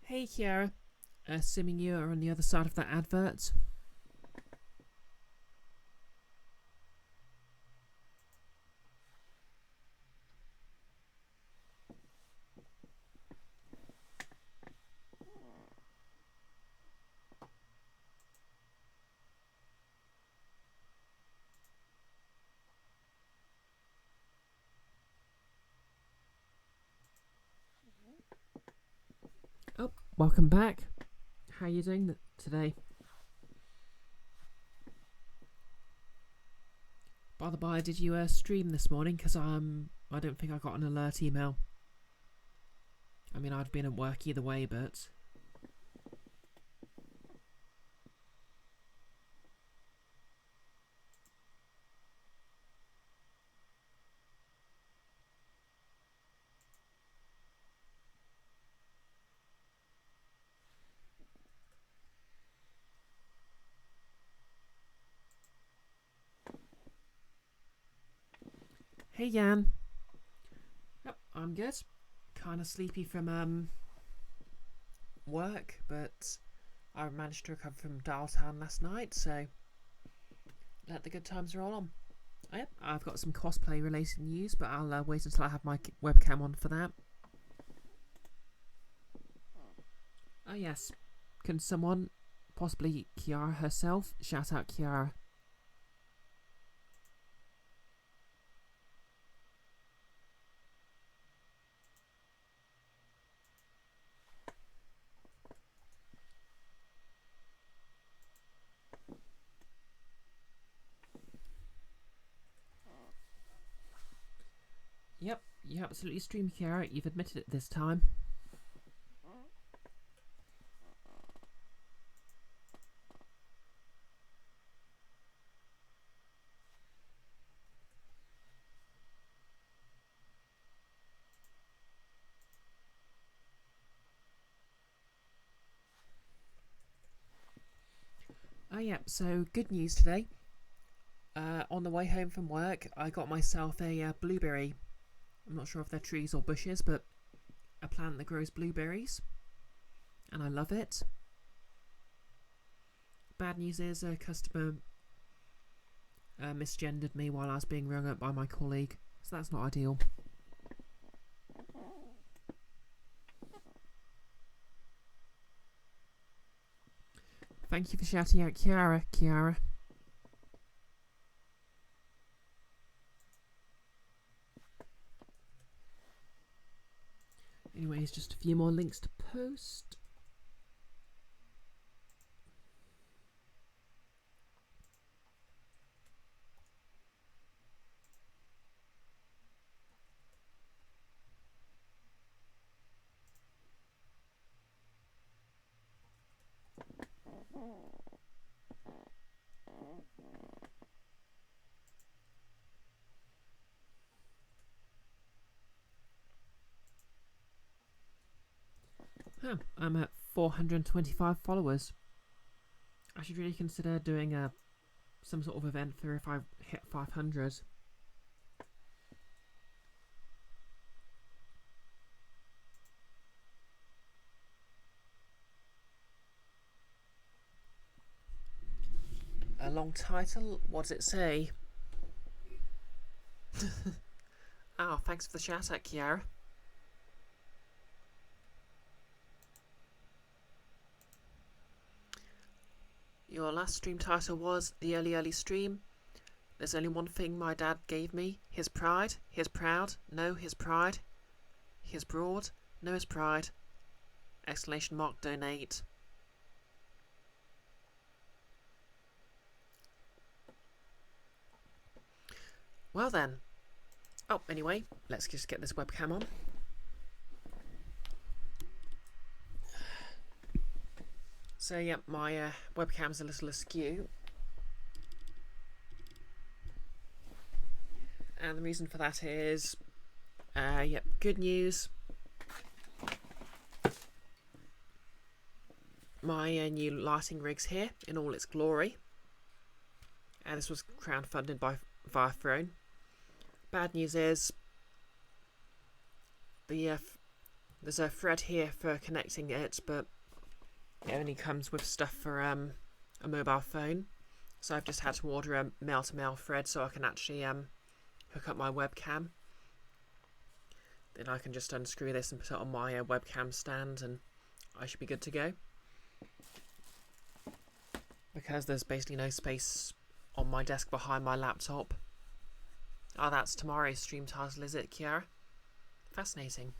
Hey Kiara, assuming you are on the other side of that advert. Oh, welcome back. How are you doing today? By the by, did you stream this morning? Because I don't think I got an alert email. I mean, I'd been at work either way, but... Hey Jan. Yep, I'm good. Kind of sleepy from work, but I managed to recover from Dialtown last night, so let the good times roll on. Oh, yep, I've got some cosplay related news, but I'll wait until I have my webcam on for that. Oh yes, can someone, possibly Kiara herself, shout out Kiara? Yep, you absolutely streamed Kiara, you've admitted it this time. Oh yeah, so good news today. On the way home from work, I got myself a blueberry. I'm not sure if they're trees or bushes, but a plant that grows blueberries. And I love it. Bad news is a customer misgendered me while I was being rung up by my colleague, so that's not ideal. Thank you for shouting out Kiara. Anyways, just a few more links to post. I'm at 425 followers. I should really consider doing some sort of event for if I hit 500. A long title? What does it say? Oh, thanks for the shout out, Kiara. Your last stream title was The Early Stream. There's only one thing my dad gave me. His pride. His proud. No, his pride. His broad. No, his pride. Exclamation mark donate. Well then. Oh, anyway, let's just get this webcam on. So yeah, my webcam's a little askew. And the reason for that is, yep, good news. My new lighting rig's here in all its glory. And this was crowdfunded by Firethrone. Bad news is, the There's a thread here for connecting it, but it only comes with stuff for a mobile phone. So I've just had to order a male-to-male thread so I can actually hook up my webcam. Then I can just unscrew this and put it on my webcam stand, and I should be good to go. Because there's basically no space on my desk behind my laptop. Oh, that's tomorrow's stream title, is it, Kiara? Fascinating.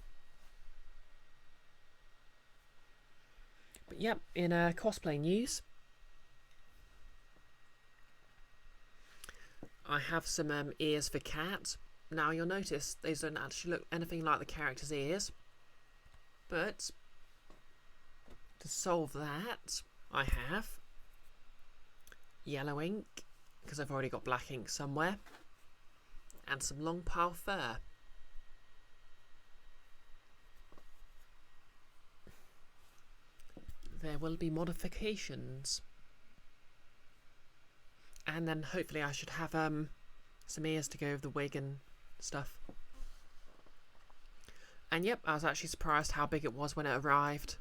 But yep, in cosplay news, I have some ears for Cat. Now you'll notice these don't actually look anything like the character's ears. But to solve that, I have yellow ink, because I've already got black ink somewhere, and some long pile fur. There will be modifications. And then hopefully I should have some ears to go with the wig and stuff. And yep, I was actually surprised how big it was when it arrived.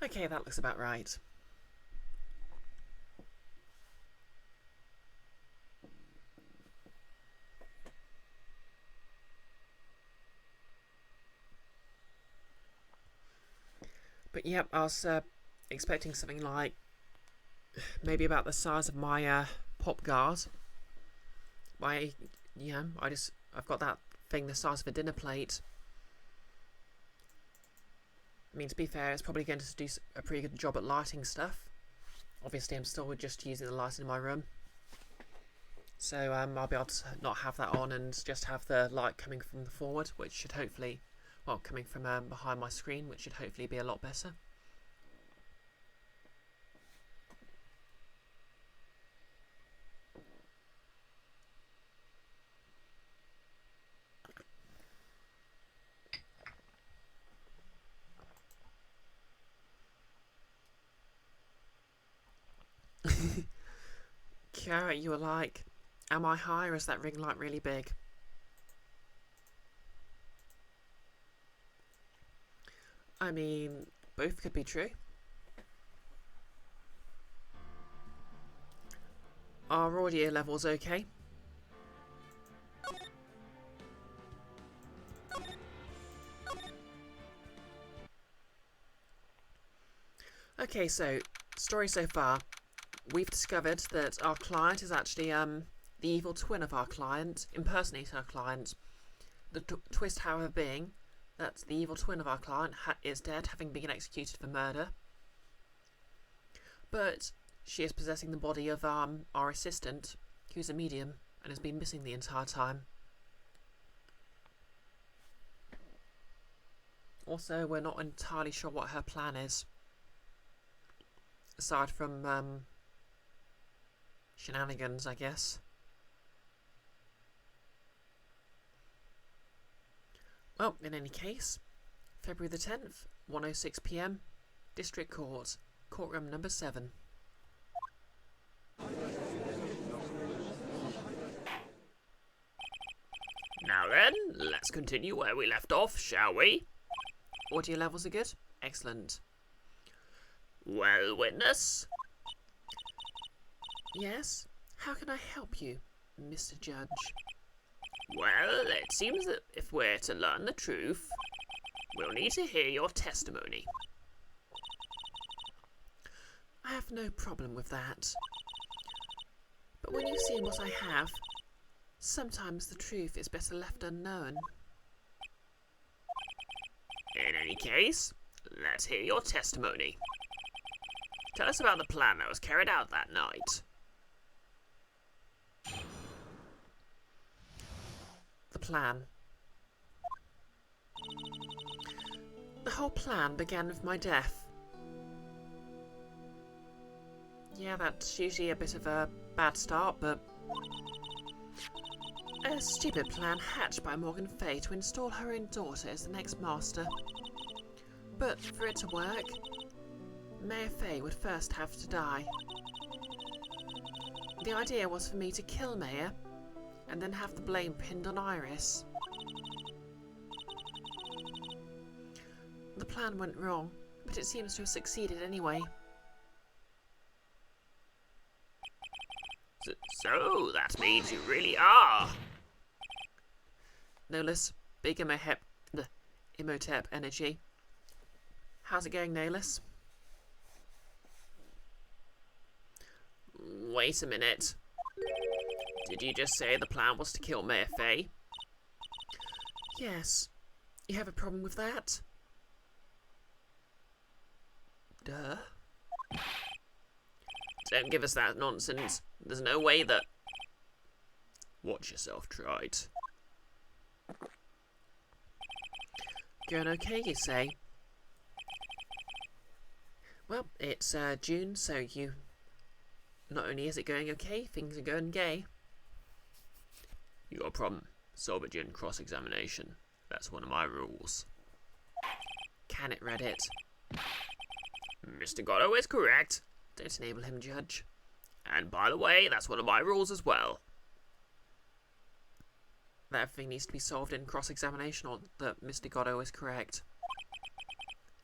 Okay, that looks about right. But yep, I was expecting something like maybe about the size of my pop guard. I've got that thing the size of a dinner plate. I mean, to be fair, it's probably going to do a pretty good job at lighting stuff. Obviously, I'm still just using the light in my room. So I'll be able to not have that on and just have the light coming from the forward, which should hopefully, well, coming from behind my screen, which should hopefully be a lot better. Kiara, you were like, am I high or is that ring light really big? I mean, both could be true. Are audio levels okay? Okay, so, story so far. We've discovered that our client is actually the evil twin of our client, impersonating our client. The twist, however, being that the evil twin of our client is dead, having been executed for murder. But she is possessing the body of our assistant, who's a medium, and has been missing the entire time. Also, we're not entirely sure what her plan is. Aside from shenanigans, I guess. Well, in any case, February the 10th, 1:06 PM, District Court, Courtroom number 7. Now then, let's continue where we left off, shall we? Audio levels are good? Excellent. Well, witness? Yes? How can I help you, Mr. Judge? Well, it seems that if we're to learn the truth, we'll need to hear your testimony. I have no problem with that. But when you've seen what I have, sometimes the truth is better left unknown. In any case, let's hear your testimony. Tell us about the plan that was carried out that night. The plan. The whole plan began with my death. Yeah, that's usually a bit of a bad start, but A stupid plan hatched by Morgan Fay to install her own daughter as the next master. But for it to work, Mayor Fay would first have to die. The idea was for me to kill Mayor, and then have the blame pinned on Iris. The plan went wrong, but it seems to have succeeded anyway. So that means you really are. Nolus, big Imhotep energy. How's it going, Nolus? Wait a minute. Did you just say the plan was to kill Mayor Fay? Yes. You have a problem with that? Duh. Don't give us that nonsense. There's no way that... Watch yourself, Trite. Going okay, you say? Well, it's June, so you... Not only is it going okay, things are going gay. You got a problem. Solve it during cross-examination. That's one of my rules. Can it, Reddit? Mr. Gatto is correct. Don't enable him, Judge. And by the way, that's one of my rules as well. That everything needs to be solved in cross-examination, or that Mr. Gatto is correct.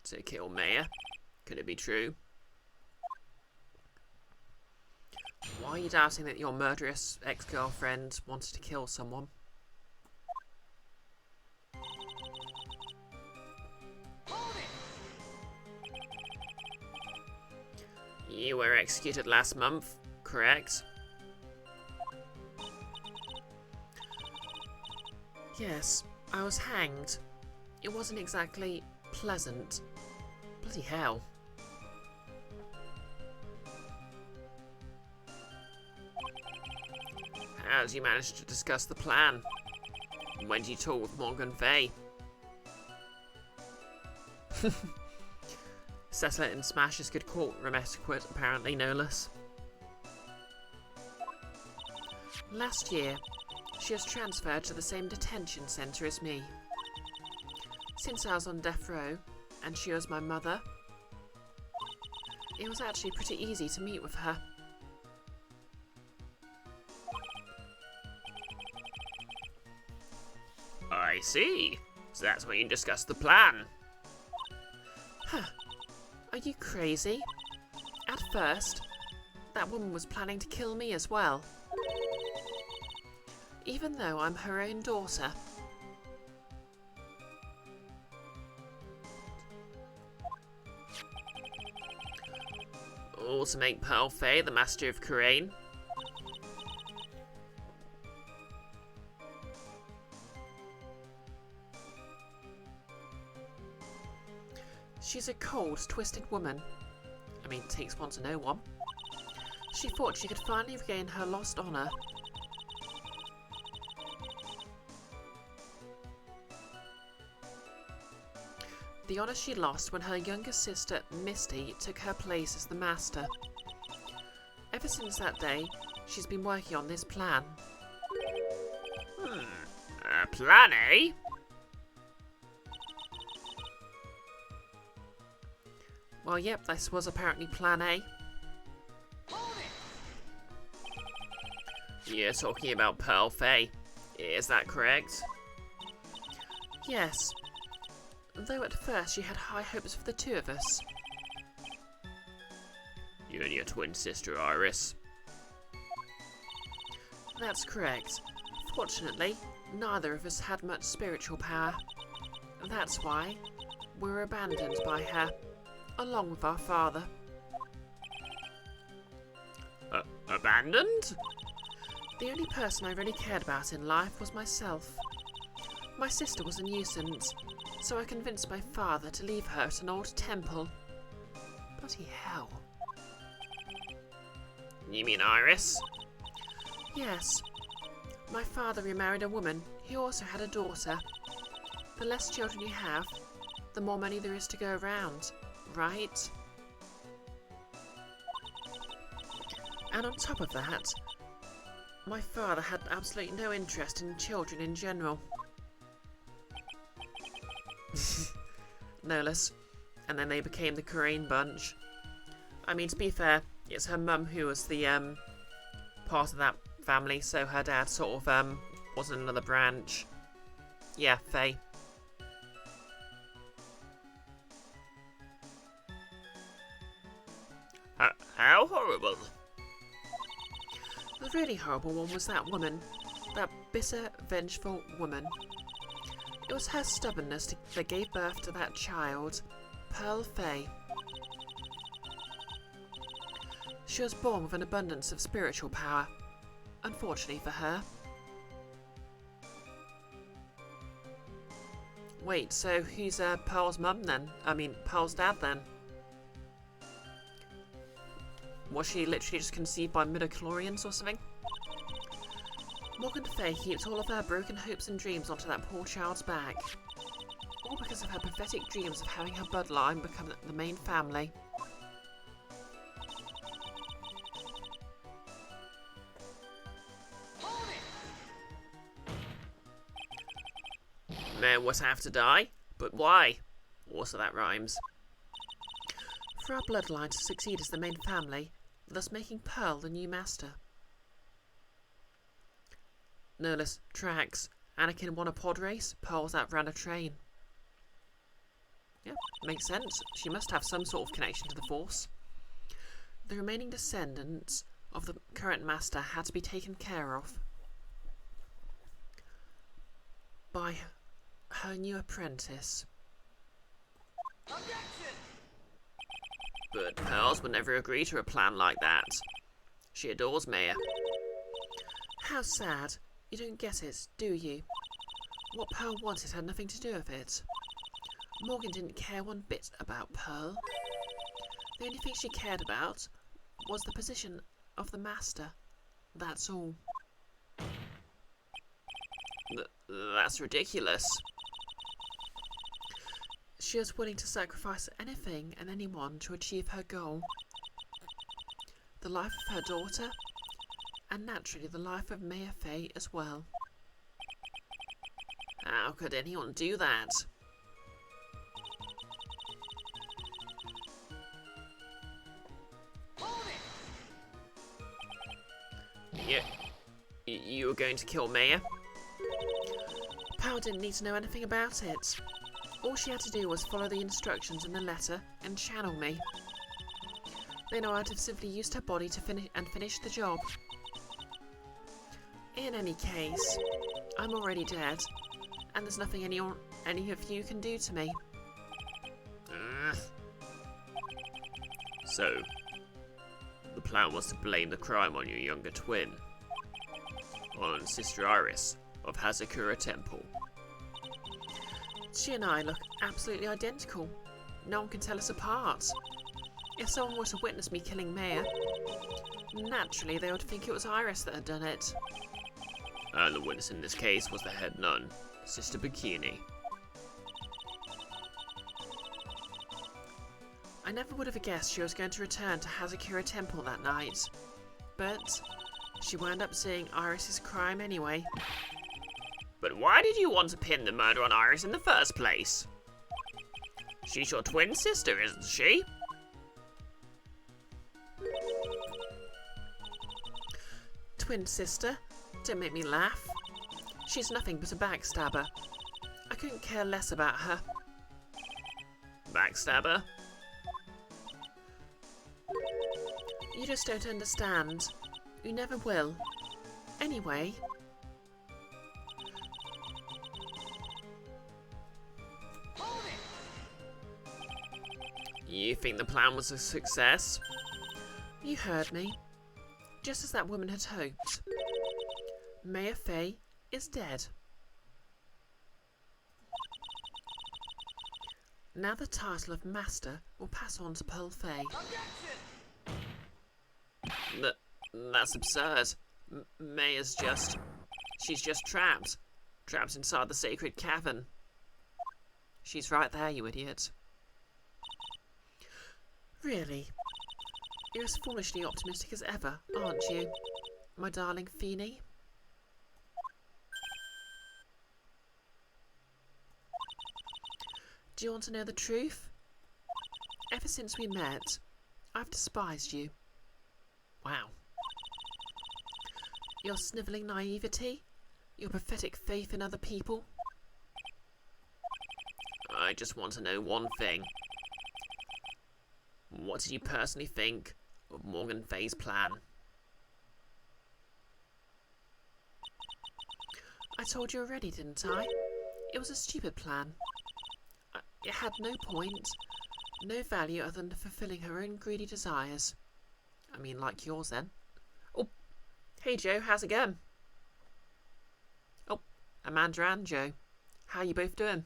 To kill Mayor? Could it be true? Why are you doubting that your murderous ex-girlfriend wanted to kill someone? You were executed last month, correct? Yes, I was hanged. It wasn't exactly pleasant. Bloody hell. How did you manage to discuss the plan? When did you talk with Morgan Fay? Settle it and smash is good courtroom etiquette, apparently, no less. Last year, she was transferred to the same detention centre as me. Since I was on death row, and she was my mother, it was actually pretty easy to meet with her. I see. So that's when you discussed the plan. Huh. Are you crazy? At first, that woman was planning to kill me as well. Even though I'm her own daughter. All to make Pearl Fay the master of Kurain. She's a cold, twisted woman. I mean, it takes one to know one. She thought she could finally regain her lost honour. The honour she lost when her younger sister, Misty, took her place as the master. Ever since that day, she's been working on this plan. Plan, eh? Well, yep, this was apparently Plan A. You're talking about Pearl Fay. Is that correct? Yes. Though at first she had high hopes for the two of us. You and your twin sister, Iris. That's correct. Fortunately, neither of us had much spiritual power. That's why we were abandoned by her, along with our father. Abandoned? The only person I really cared about in life was myself. My sister was a nuisance, so I convinced my father to leave her at an old temple. Bloody hell. You mean Iris? Yes. My father remarried a woman who also had a daughter. The less children you have, the more money there is to go around, right? And on top of that, My father had absolutely no interest in children in general. No less. And then they became the Korean bunch. I mean, to be fair, it's her mum who was the part of that family, so her dad sort of was in another branch. Yeah, Faye. How horrible. The really horrible one was that woman. That bitter, vengeful woman. It was her stubbornness that gave birth to that child, Pearl Faye. She was born with an abundance of spiritual power, unfortunately for her. Wait, so who's Pearl's mum then? I mean, Pearl's dad then? Was she literally just conceived by midichlorians or something? Morgan Faye heaped all of her broken hopes and dreams onto that poor child's back. All because of her pathetic dreams of having her bloodline become the main family. Mare would have to die? But why? Also that rhymes. For our bloodline to succeed as the main family, thus making Pearl the new master. No less tracks. Anakin won a pod race, Pearl's outran a train. Yeah, makes sense. She must have some sort of connection to the Force. The remaining descendants of the current master had to be taken care of by her new apprentice. But Pearls would never agree to a plan like that. She adores Maya. How sad. You don't get it, do you? What Pearl wanted had nothing to do with it. Morgan didn't care one bit about Pearl. The only thing she cared about was the position of the master. That's all. That's ridiculous. She was willing to sacrifice anything and anyone to achieve her goal. The life of her daughter, and naturally the life of Maya Faye as well. How could anyone do that? You were going to kill Maya? Pearl didn't need to know anything about it. All she had to do was follow the instructions in the letter and channel me. Then I'd have simply used her body to finish the job. In any case, I'm already dead, and there's nothing any of you can do to me. So, the plan was to blame the crime on your younger twin, on Sister Iris of Hazakura Temple. She and I look absolutely identical. No one can tell us apart. If someone were to witness me killing Maya, naturally they would think it was Iris that had done it. And the witness in this case was the head nun, Sister Bikini. I never would have guessed she was going to return to Hazakura Temple that night. But she wound up seeing Iris's crime anyway. But why did you want to pin the murder on Iris in the first place? She's your twin sister, isn't she? Twin sister? Don't make me laugh. She's nothing but a backstabber. I couldn't care less about her. Backstabber? You just don't understand. You never will. Anyway. You think the plan was a success? You heard me. Just as that woman had hoped. Maya Faye is dead. Now the title of Master will pass on to Pearl Faye. That's absurd. Maya's just... She's just trapped. Trapped inside the sacred cavern. She's right there, you idiot. Really? You're as foolishly optimistic as ever, aren't you? my darling Feeny? Do you want to know the truth? Ever since we met, I've despised you. Wow. Your snivelling naivety, your pathetic faith in other people. I just want to know one thing. What did you personally think of Morgan Fay's plan? I told you already, didn't I? It was a stupid plan. It had no point, no value other than fulfilling her own greedy desires. I mean, like yours then. Oh, hey Joe, how's it going? Oh, Amanda and Joe, how you both doing?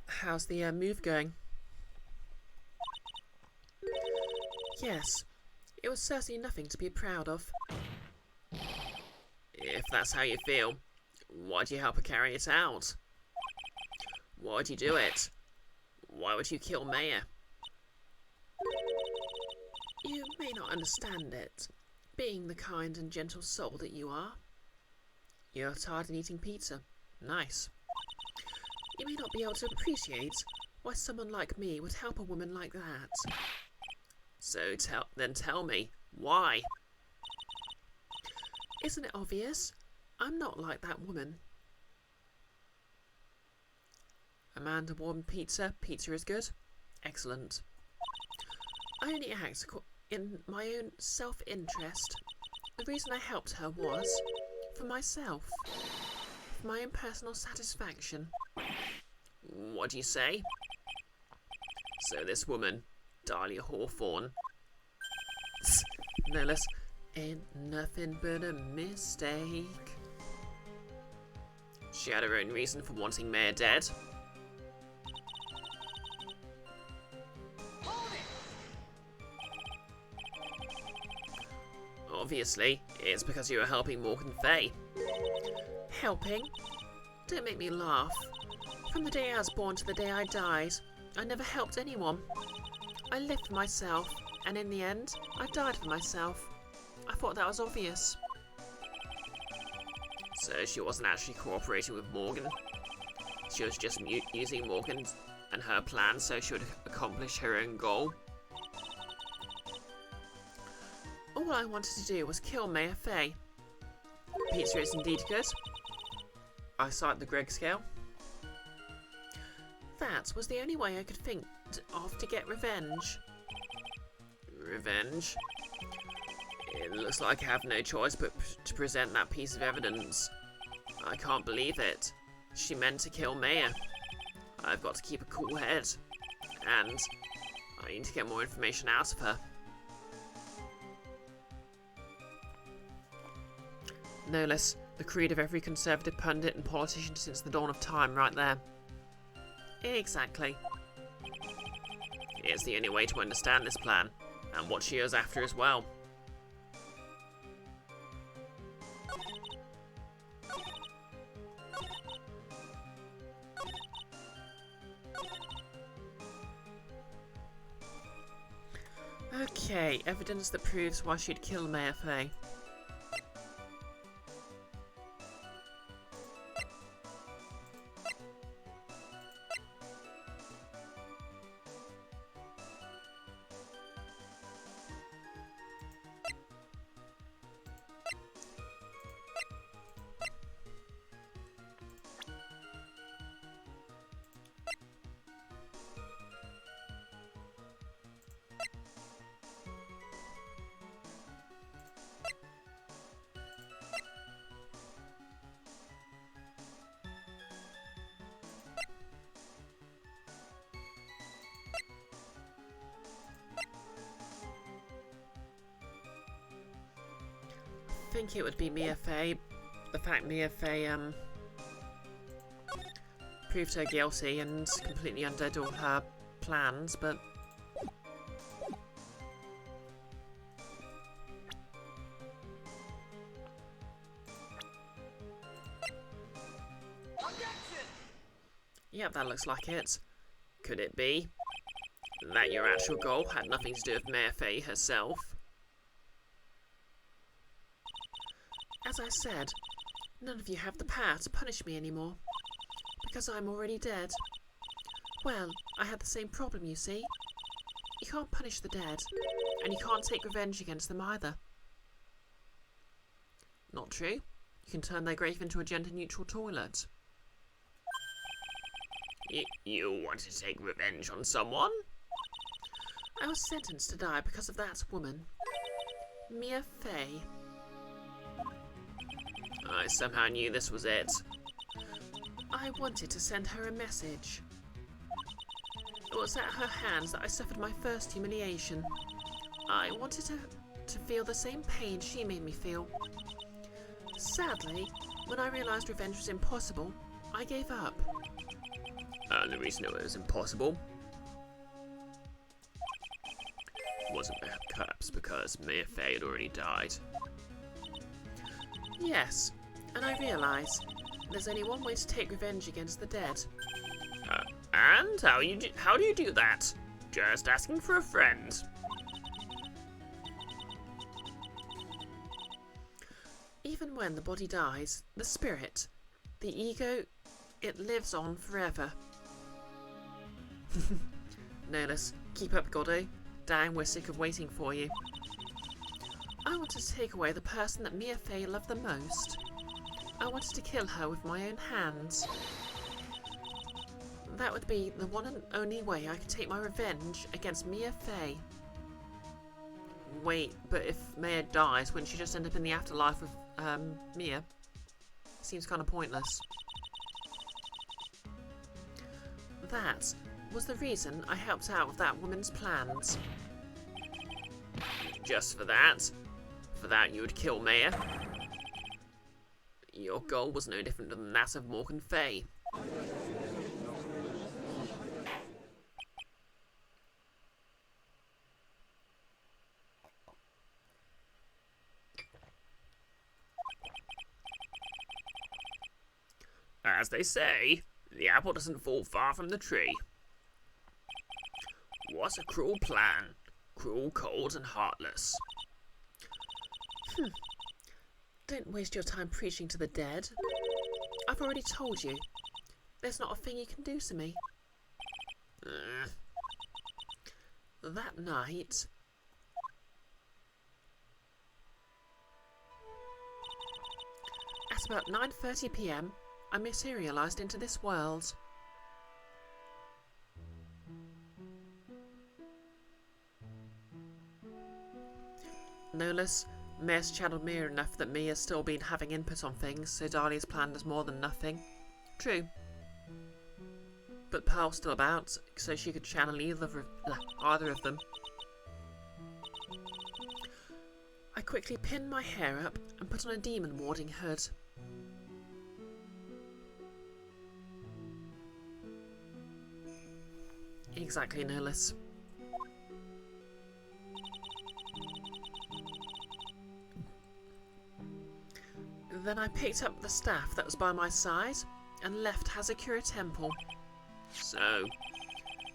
How's the move going? Yes, it was certainly nothing to be proud of. If that's how you feel, why'd you help her carry it out? Why'd you do it? Why would you kill Maya? You may not understand it, being the kind and gentle soul that you are. You're tired of eating pizza. Nice. You may not be able to appreciate why someone like me would help a woman like that. So tell me, why? Isn't it obvious? I'm not like that woman. Amanda warmed pizza. Pizza is good. Excellent. I only act in my own self-interest. The reason I helped her was for myself. For my own personal satisfaction. What do you say? So this woman, Dahlia Hawthorne, no less, ain't nothing but a mistake. She had her own reason for wanting Maya dead. Obviously, it's because you were helping Morgan Fay. Helping? Don't make me laugh. From the day I was born to the day I died, I never helped anyone. I lived for myself, and in the end, I died for myself. I thought that was obvious. So she wasn't actually cooperating with Morgan. She was just using Morgan and her plan so she would accomplish her own goal. All I wanted to do was kill Maya Fay. Pizza is indeed good. I cite the Greg scale. That was the only way I could think of to get revenge. Revenge? It looks like I have no choice but to present that piece of evidence. I can't believe it. She meant to kill Maya. I've got to keep a cool head. And I need to get more information out of her. No less the creed of every conservative pundit and politician since the dawn of time, right there. Exactly. It's the only way to understand this plan, and what she is after as well. Okay, evidence that proves why she'd kill Maya Fay. I think it would be Mia Fey. The fact Mia Fey proved her guilty and completely undid all her plans, but Yep, that looks like it. Could it be that your actual goal had nothing to do with Mayor Fay herself? As I said, none of you have the power to punish me anymore, because I'm already dead. Well, I had the same problem, you see. You can't punish the dead, and you can't take revenge against them either. Not true. You can turn their grave into a gender-neutral toilet. You want to take revenge on someone? I was sentenced to die because of that woman, Mia Fay. I somehow knew this was it. I wanted to send her a message. It was at her hands that I suffered my first humiliation. I wanted to feel the same pain she made me feel. Sadly, when I realised revenge was impossible, I gave up. And the reason it was impossible wasn't perhaps because Mia Fay had already died. Yes, and I realise there's only one way to take revenge against the dead. And how do you do that? Just asking for a friend. Even when the body dies, the spirit, the ego, it lives on forever. Nolus, keep up, Goddo. Dang, we're sick of waiting for you. I wanted to take away the person that Mia Fay loved the most. I wanted to kill her with my own hands. That would be the one and only way I could take my revenge against Mia Fay. Wait, but if Mia dies, wouldn't she just end up in the afterlife with Mia? Seems kind of pointless. That was the reason I helped out with that woman's plans. Just for that? For that you would kill Maya? Your goal was no different than that of Morgan Fay. As they say, the apple doesn't fall far from the tree. What a cruel plan. Cruel, cold, and heartless. Don't waste your time preaching to the dead. I've already told you. There's not a thing you can do to me. That night... At about 9:30 p.m, I materialised into this world. Nolus, Mayor's channeled Mia enough that Mia's still been having input on things, so Dahlia's plan is more than nothing. True. But Pearl's still about, so she could channel either of them. I quickly pinned my hair up and put on a demon warding hood. Exactly, Nolus. Then I picked up the staff that was by my side and left Hazakura Temple. So,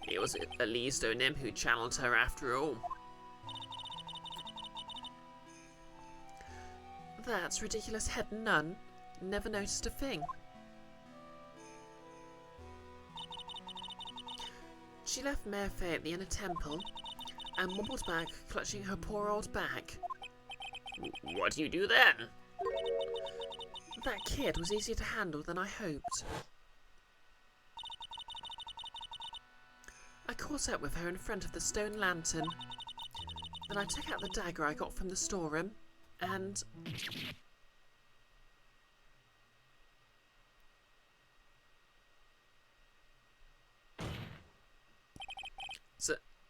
it was Elise Donim who channeled her after all. That ridiculous head nun never noticed a thing. She left Mayor Fay at the inner temple and wobbled back, clutching her poor old back. What do you do then? That kid was easier to handle than I hoped. I caught up with her in front of the stone lantern. Then I took out the dagger I got from the storeroom and...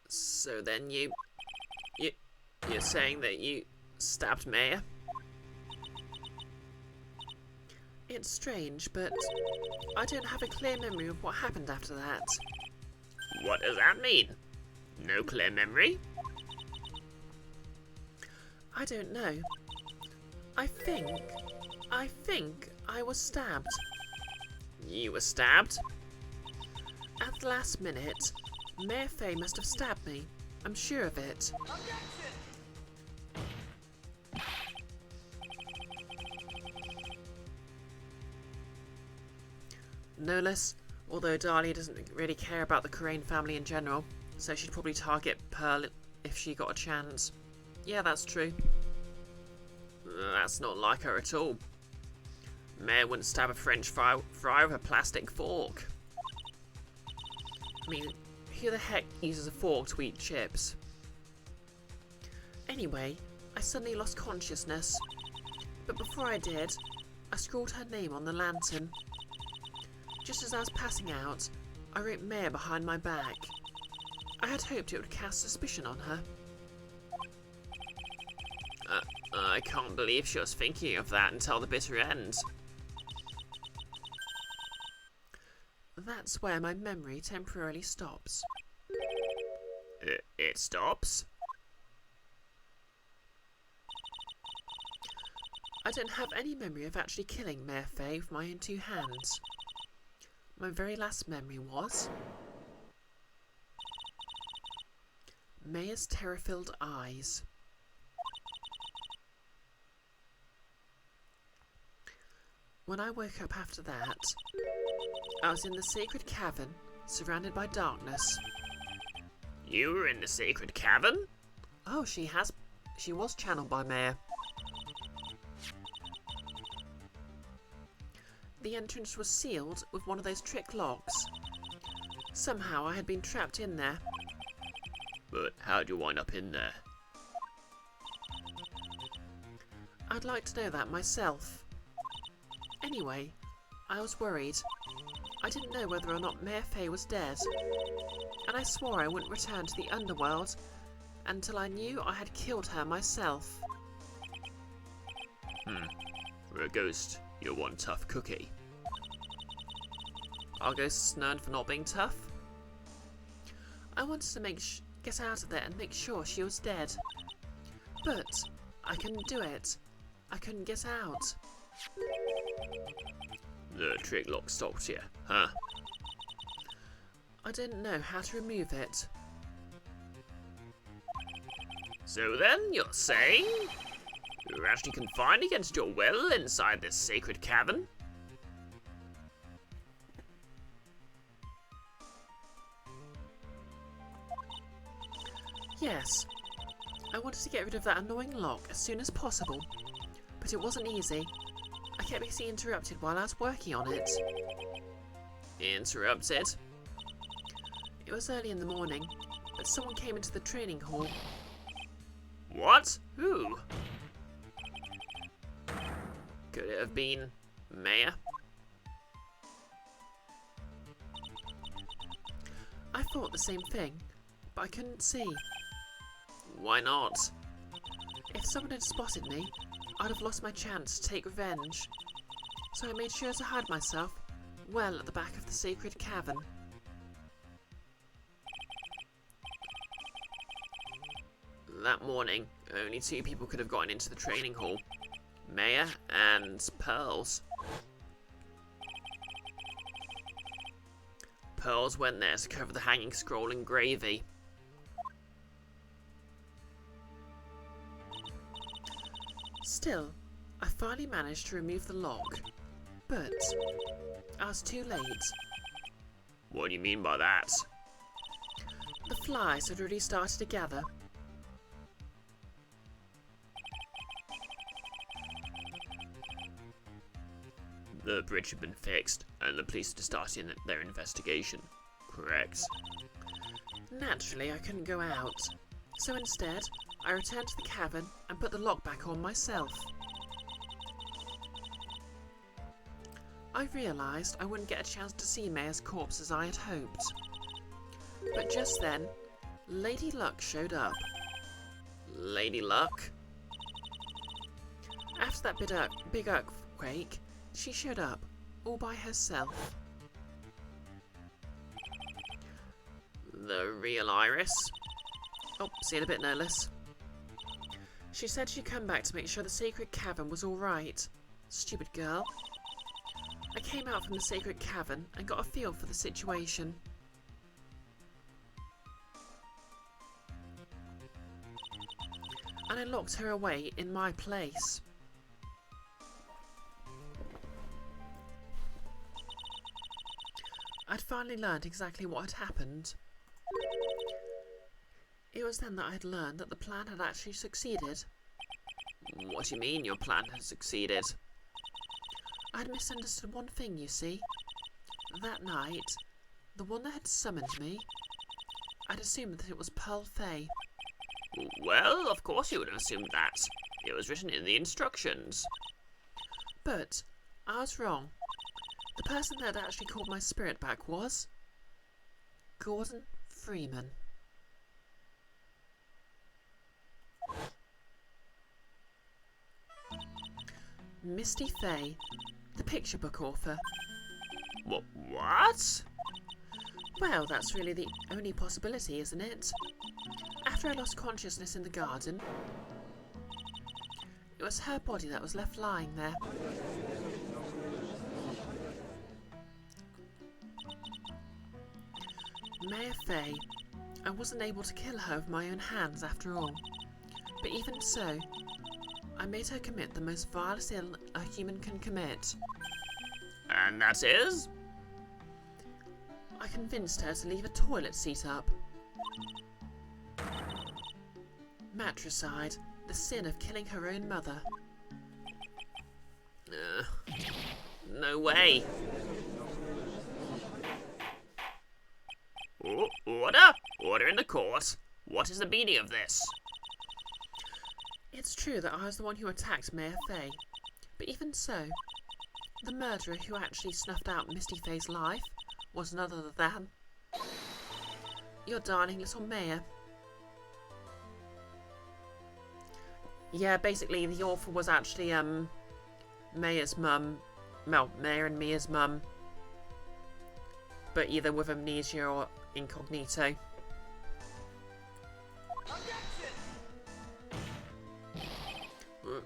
So then you're saying that you stabbed Maya? It's strange, but I don't have a clear memory of what happened after that. What does that mean? No clear memory? I don't know. I think I was stabbed. You were stabbed? At the last minute, Mayor Fay must have stabbed me. I'm sure of it. No less, although Dahlia doesn't really care about the Crane family in general, so she'd probably target Pearl if she got a chance. Yeah, that's true. That's not like her at all. Mayor wouldn't stab a French fry with a plastic fork. I mean, who the heck uses a fork to eat chips? Anyway, I suddenly lost consciousness. But before I did, I scrawled her name on the lantern. Just as I was passing out, I wrote Mayor behind my back. I had hoped it would cast suspicion on her. I can't believe she was thinking of that until the bitter end. That's where my memory temporarily stops. It stops? I don't have any memory of actually killing Mayor Fay with my own two hands. My very last memory was Mayor's terror-filled eyes. When I woke up after that, I was in the sacred cavern, surrounded by darkness. You were in the sacred cavern? Oh, she was channeled by Mayor. The entrance was sealed with one of those trick locks. Somehow I had been trapped in there. But how'd you wind up in there? I'd like to know that myself. Anyway, I was worried. I didn't know whether or not Mayor Fay was dead, and I swore I wouldn't return to the underworld until I knew I had killed her myself. For a ghost, you're one tough cookie. Are ghosts known for not being tough? I wanted to get out of there and make sure she was dead. But I couldn't do it. I couldn't get out. The trick lock stopped you, huh? I didn't know how to remove it. So then, you're saying you're actually confined against your will inside this sacred cavern? Yes. I wanted to get rid of that annoying lock as soon as possible, but it wasn't easy. I kept getting interrupted while I was working on it. Interrupted? It was early in the morning, but someone came into the training hall. What? Who? Could it have been Mayor? I thought the same thing, but I couldn't see. Why not? If someone had spotted me, I'd have lost my chance to take revenge. So I made sure to hide myself well at the back of the sacred cavern. That morning, only two people could have gotten into the training hall. Mayor and Pearls. Pearls went there to cover the hanging scroll in gravy. Still, I finally managed to remove the lock, but I was too late. What do you mean by that? The flies had already started to gather. The bridge had been fixed, and the police had started their investigation. Correct. Naturally, I couldn't go out, so instead, I returned to the cavern and put the lock back on myself. I realised I wouldn't get a chance to see Mayor's corpse as I had hoped. But just then, Lady Luck showed up. Lady Luck? After that big earthquake, she showed up, all by herself. The real Iris? Oh, see you in a bit, no less. She said she'd come back to make sure the sacred cavern was alright. Stupid girl. I came out from the sacred cavern and got a feel for the situation. and I locked her away in my place. I'd finally learned exactly what had happened. It was then that I had learned that the plan had actually succeeded. What do you mean your plan has succeeded? I had misunderstood one thing, you see. That night, the one that had summoned me, I'd assumed that it was Pearl Fay. Well, of course you would have assumed that. It was written in the instructions. But I was wrong. The person that had actually called my spirit back was Gordon Freeman. Misty Fay, the picture book author. What? Well, that's really the only possibility, isn't it? After I lost consciousness in the garden, it was her body that was left lying there. Mayor Fay, I wasn't able to kill her with my own hands after all. But even so, I made her commit the most vile sin a human can commit. And that is? I convinced her to leave a toilet seat up. Matricide, the sin of killing her own mother. No way. Order! Order in the court. What is the meaning of this? It's true that I was the one who attacked Mayor Fay, but even so, the murderer who actually snuffed out Misty Fay's life was none other than your darling little Mayor. Yeah, basically the author was actually Mayor's mum, well, Mayor and Mia's mum, but either with amnesia or incognito.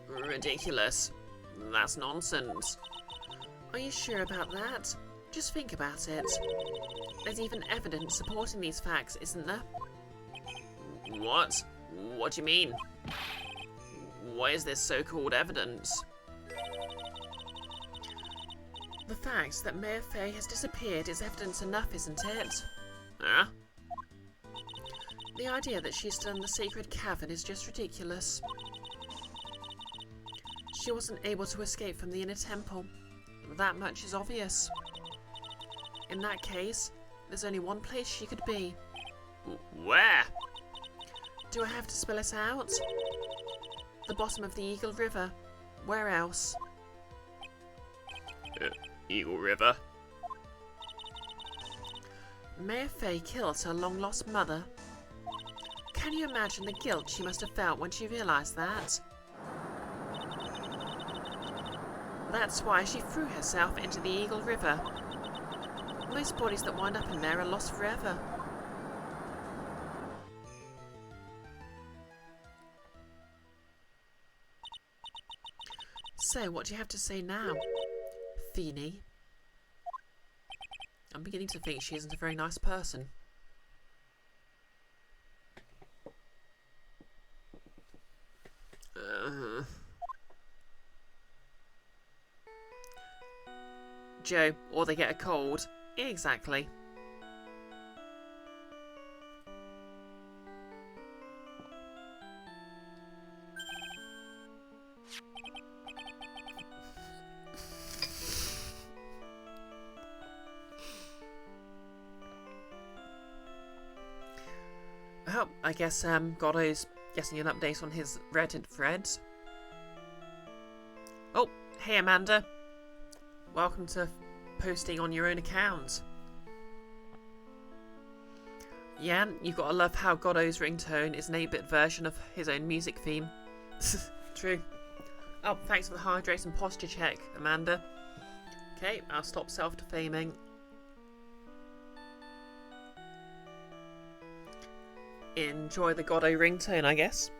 Ridiculous. That's nonsense. Are you sure about that? Just think about it. There's even evidence supporting these facts, isn't there? What? What do you mean? Why is this so-called evidence? The fact that Mayor Fay has disappeared is evidence enough, isn't it? Huh? The idea that she's still in the sacred cavern is just ridiculous. She wasn't able to escape from the inner temple. That much is obvious. In that case, there's only one place she could be. Where? Do I have to spell it out? The bottom of the Eagle River. Where else? Eagle River. Mayor Fay killed her long-lost mother. Can you imagine the guilt she must have felt when she realised that? That's why she threw herself into the Eagle River. Most bodies that wind up in there are lost forever. So, what do you have to say now, Feeny? I'm beginning to think she isn't a very nice person. Joe, or they get a cold. Exactly. Well, I guess Goddo's getting an update on his Reddit threads. Oh, hey Amanda. Welcome to posting on your own account. Yeah, you gotta love how Goddo's ringtone is an 8-bit version of his own music theme. True. Oh, thanks for the hydrate and posture check, Amanda. Okay, I'll stop self-defaming. Enjoy the Goddo ringtone, I guess.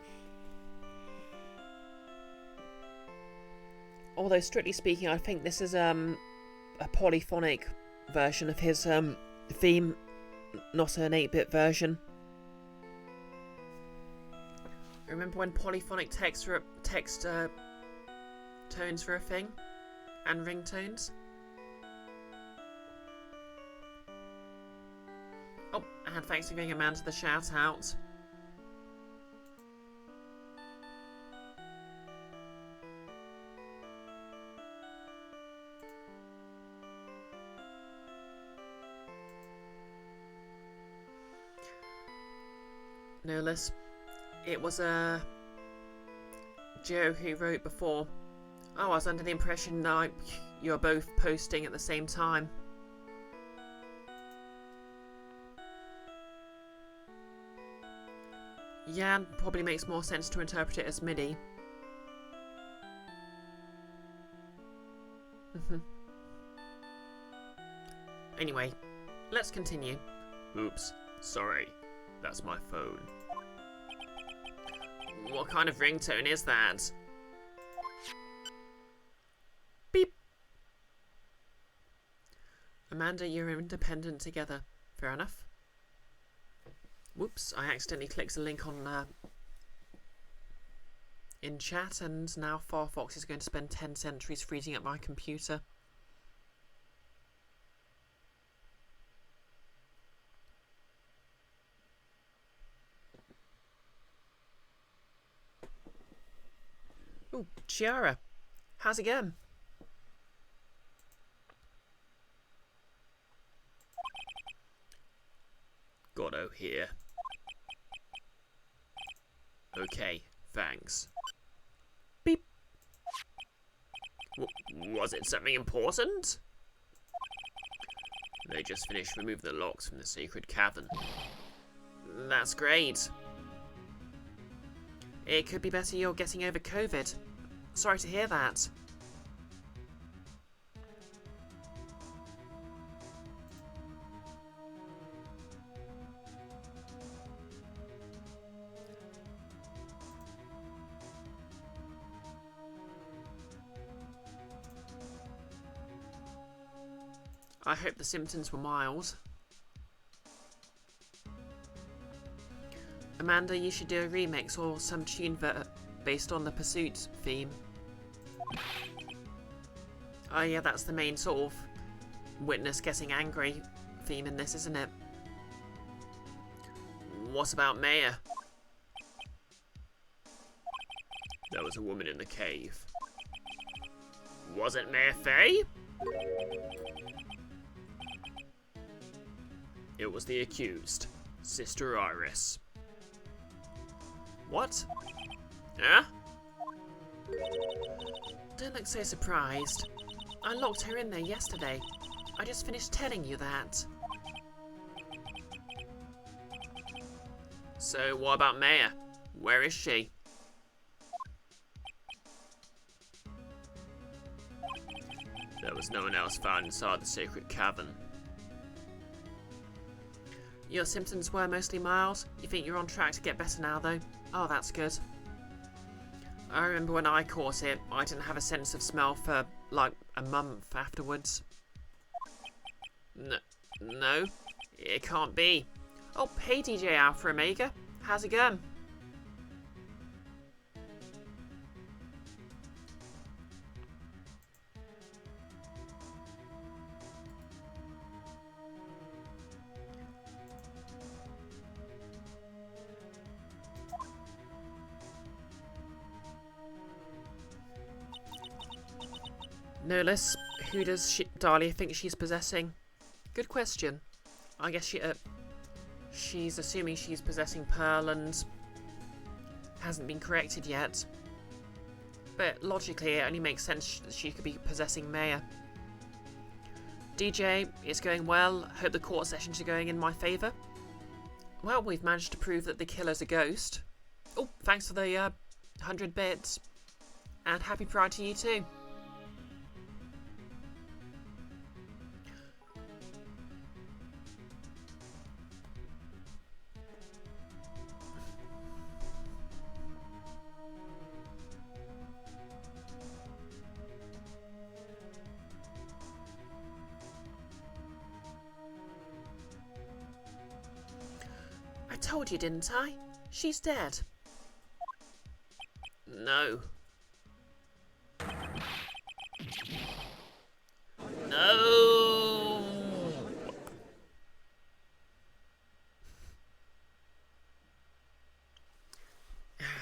Although, strictly speaking, I think this is a polyphonic version of his theme, not an 8-bit version. Remember when polyphonic text tones were a thing? And ringtones? Oh, and thanks for giving Amanda the shout out. No less. It was Joe who wrote before. Oh, I was under the impression that you're both posting at the same time. Yeah, probably makes more sense to interpret it as MIDI. Anyway, let's continue. Oops, sorry. That's my phone. What kind of ringtone is that? Beep. Amanda, you're independent together. Fair enough. Whoops, I accidentally clicked a link on in chat, and now Firefox is going to spend 10 centuries freezing up my computer. Ooh, Chiara. How's it going? Goto here. Okay, thanks. Beep. Was it something important? They just finished removing the locks from the sacred cavern. That's great. It could be better you're getting over COVID. Sorry to hear that. I hope the symptoms were mild. Amanda, you should do a remix or some tune based on the Pursuit theme. Oh yeah, that's the main sort of witness getting angry theme in this, isn't it? What about Maya? There was a woman in the cave. Was it Maya Fey? It was the accused, Sister Iris. What? Huh? Don't look so surprised. I locked her in there yesterday. I just finished telling you that. So what about Maya? Where is she? There was no one else found inside the sacred cavern. Your symptoms were mostly mild. You think you're on track to get better now, though? Oh, that's good. I remember when I caught it, I didn't have a sense of smell for, like, a month afterwards. No, it can't be. Oh, hey DJ Alpha Omega. How's it going? No less, who does Dahlia think she's possessing? Good question. I guess she's assuming she's possessing Pearl and hasn't been corrected yet. But logically, it only makes sense that she could be possessing Maya. DJ, it's going well. Hope the court sessions are going in my favour. Well, we've managed to prove that the killer's a ghost. Oh, thanks for the 100 bits. And happy Pride to you too. I told you, didn't I? She's dead. No. No!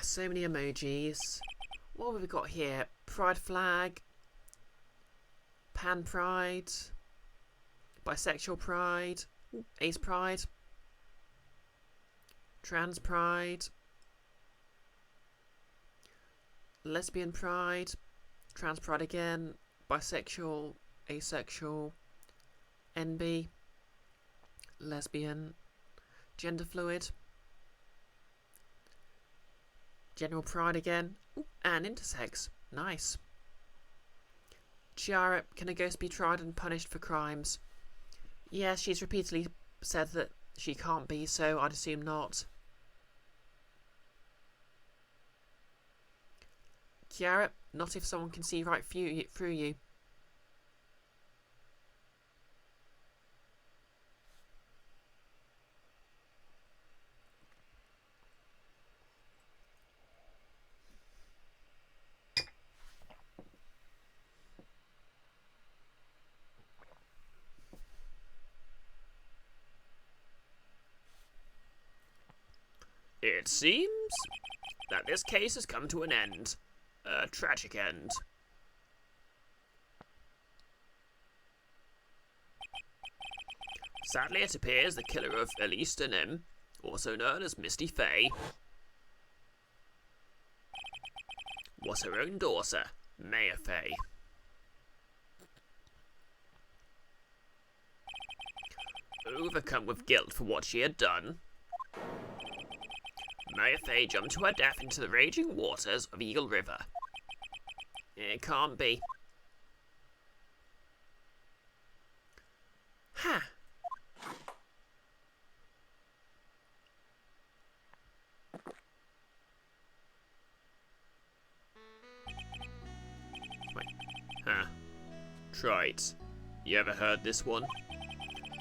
So many emojis. What have we got here? Pride flag. Pan pride. Bisexual pride. Ace pride. Trans pride. Lesbian pride. Trans pride again. Bisexual. Asexual. NB. Lesbian. Gender fluid. General pride again. Ooh, and intersex. Nice. Chiara, can a ghost be tried and punished for crimes? Yes, she's repeatedly said that she can't be, so I'd assume not. Chiara, not if someone can see right through you. It seems that this case has come to an end. A tragic end. Sadly, it appears the killer of Elise Denim, also known as Misty Fey, was her own daughter, Maya Fey. Overcome with guilt for what she had done, Maya Fey jumped to her death into the raging waters of Eagle River. It can't be. Ha! Wait. Huh. Try it. You ever heard this one?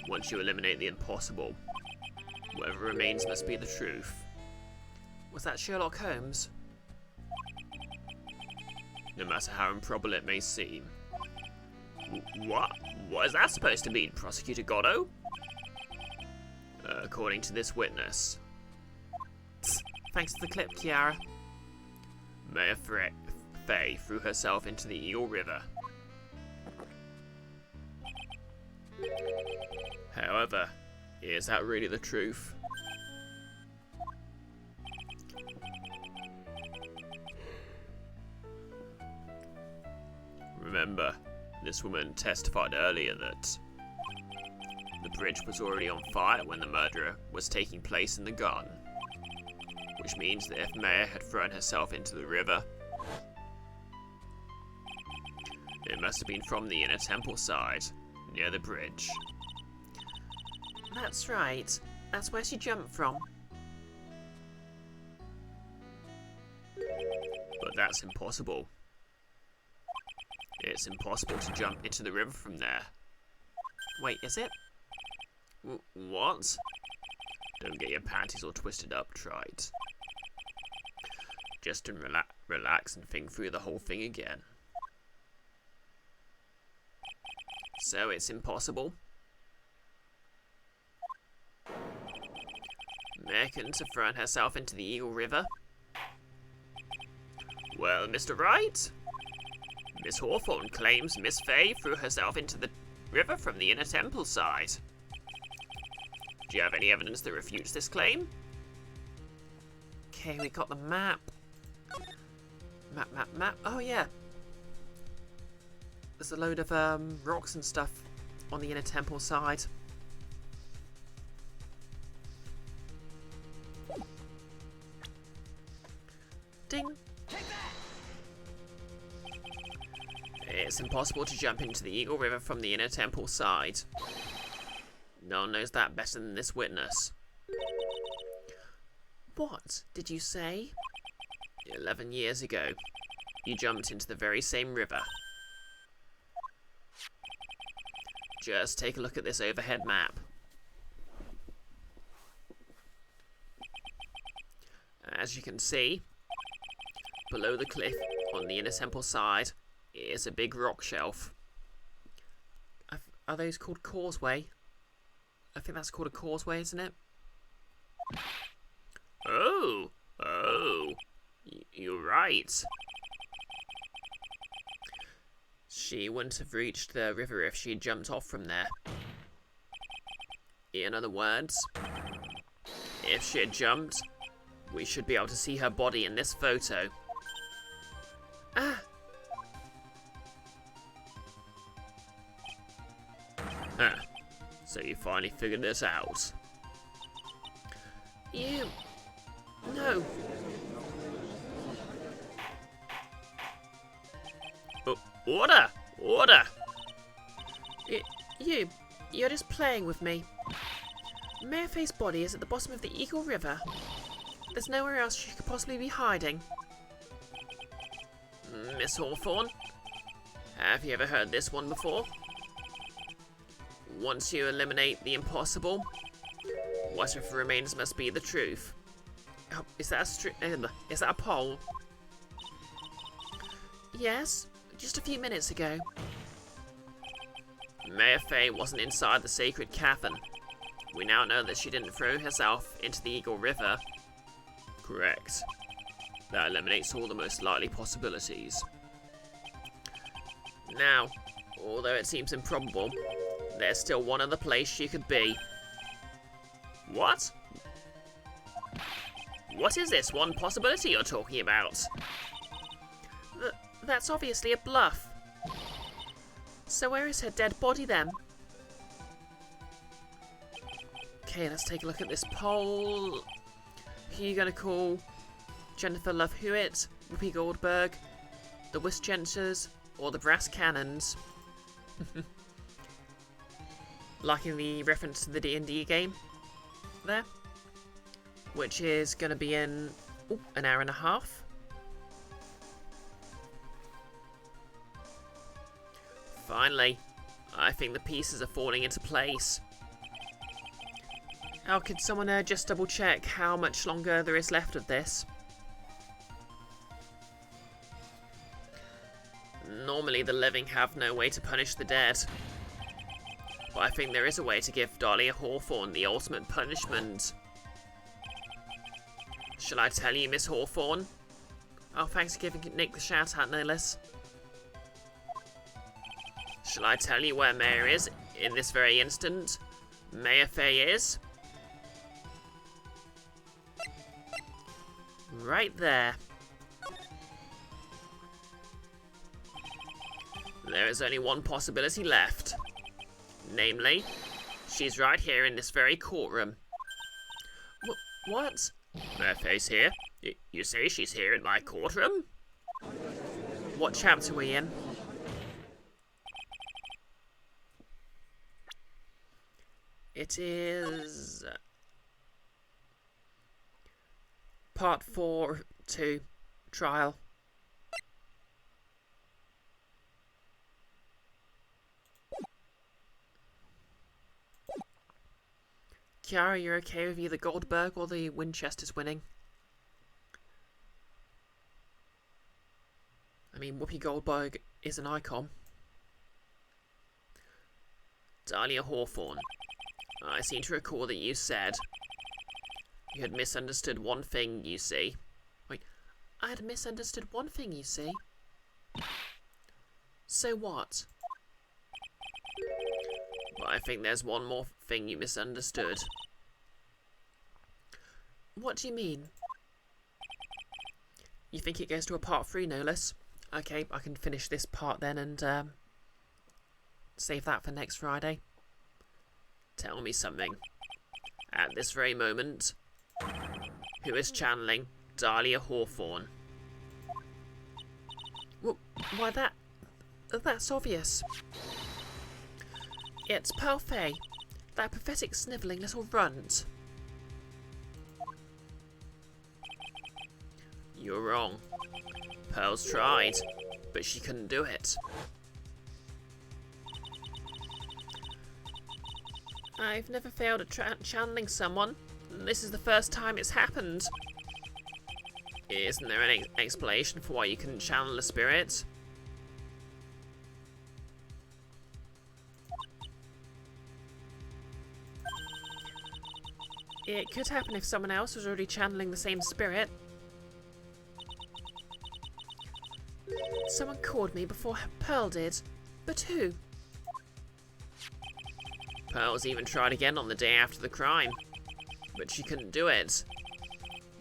Once you eliminate the impossible, whatever remains must be the truth. Was that Sherlock Holmes? No matter how improbable it may seem. What? What is that supposed to mean, Prosecutor Goddo? According to this witness. Thanks to the clip, Chiara. Maya Fey threw herself into the Eagle River. However, is that really the truth? Remember, this woman testified earlier that the bridge was already on fire when the murder was taking place in the garden. Which means that if Maya had thrown herself into the river, it must have been from the inner temple side, near the bridge. That's right. That's where she jumped from. But that's impossible. It's impossible to jump into the river from there. Wait, is it? What? Don't get your panties all twisted up, try it. Just relax and think through the whole thing again. So it's impossible? Maya couldn't have thrown herself into the Eagle River? Well, Mr. Wright? Miss Hawthorne claims Miss Fey threw herself into the river from the inner temple side. Do you have any evidence that refutes this claim? Okay, we got the map. Map. Oh, yeah. There's a load of rocks and stuff on the inner temple side. Ding. It's impossible to jump into the Eagle River from the inner temple side. No one knows that better than this witness. What did you say? 11 years ago, you jumped into the very same river. Just take a look at this overhead map. As you can see, Below the cliff, on the inner temple side, is a big rock shelf. Are those called causeway? I think that's called a causeway, isn't it? Oh, you're right. She wouldn't have reached the river if she jumped off from there. In other words, if she had jumped, we should be able to see her body in this photo. Ah! Huh. So you finally figured this out. You... No. Order! Order! You're just playing with me. Mayor Faye's body is at the bottom of the Eagle River. There's nowhere else she could possibly be hiding. Miss Hawthorne, have you ever heard this one before? Once you eliminate the impossible, whatever remains must be the truth. Oh, is that a poll? Yes, just a few minutes ago. Mayor Faye wasn't inside the sacred cavern. We now know that she didn't throw herself into the Eagle River. Correct. That eliminates all the most likely possibilities. Now, although it seems improbable, there's still one other place she could be. What? What is this one possibility you're talking about? That's obviously a bluff. So where is her dead body then? Okay, let's take a look at this poll. Who are you going to call? Jennifer Love Hewitt, Whoopi Goldberg, the Wisgenters, or the Brass Cannons? Liking the reference to the D&D game there, which is going to be in an hour and a half. Finally, I think the pieces are falling into place. Oh, could someone just double check how much longer there is left of this? Normally the living have no way to punish the dead. But I think there is a way to give Dahlia Hawthorne the ultimate punishment. Shall I tell you, Miss Hawthorne? Oh, thanks for giving Nick the shout out, no less. Shall I tell you where Mayor is in this very instant? Mayor Faye is right there. There is only one possibility left. Namely, she's right here in this very courtroom. What? Mayor Faye's here. You say she's here in my courtroom? What chapter are we in? It is part 4-2, trial. Kiara, you're okay with either Goldberg or the Winchesters winning? I mean, Whoopi Goldberg is an icon. Dahlia Hawthorne, I seem to recall that you said you had misunderstood one thing, you see. Wait, I had misunderstood one thing, you see? So what? But I think there's one more thing you misunderstood. What do you mean? You think it goes to a part 3, no less? Okay, I can finish this part then and save that for next Friday. Tell me something. At this very moment, who is channeling Dahlia Hawthorne? Well, why that's obvious. It's Pearl Faye, that pathetic snivelling little runt. You're wrong. Pearl's tried, but she couldn't do it. I've never failed at channeling someone. This is the first time it's happened. Isn't there an explanation for why you couldn't channel a spirit? It could happen if someone else was already channeling the same spirit. Someone called me before Pearl did. But who? Pearl's even tried again on the day after the crime, but she couldn't do it.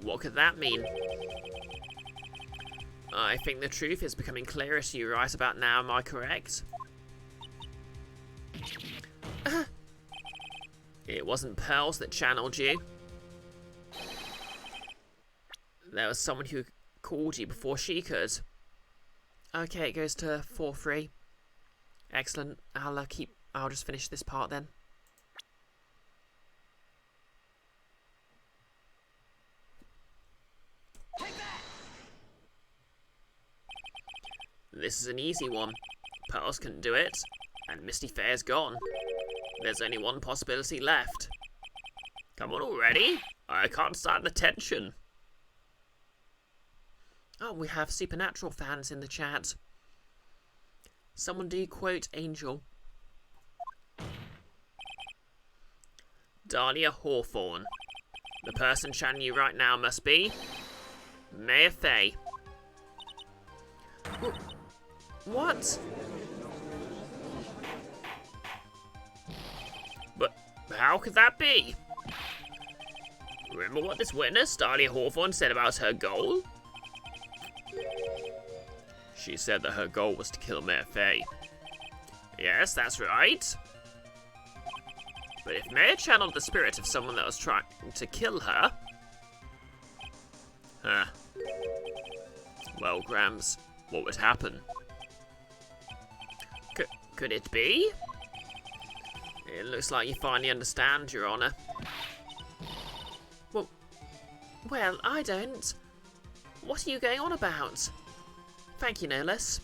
What could that mean? I think the truth is becoming clearer to you right about now, am I correct? It wasn't Pearls that channeled you. There was someone who called you before she could. Okay, it goes to 4-3. Excellent. I'll just finish this part then. This is an easy one. Pearls couldn't do it, and Misty Fair's gone. There's only one possibility left. Come on already? I can't stand the tension. Oh, we have Supernatural fans in the chat. Someone do quote Angel. Dahlia Hawthorne. The person channeling you right now must be Maya Fey. What? But how could that be? Remember what this witness, Dahlia Hawthorne, said about her goal? She said that her goal was to kill Maya Fey. Yes, that's right. But if Maya channeled the spirit of someone that was trying to kill her... Well, Grams, what would happen? Could it be? It looks like you finally understand, Your Honor. Well, I don't. What are you going on about? Thank you, no less.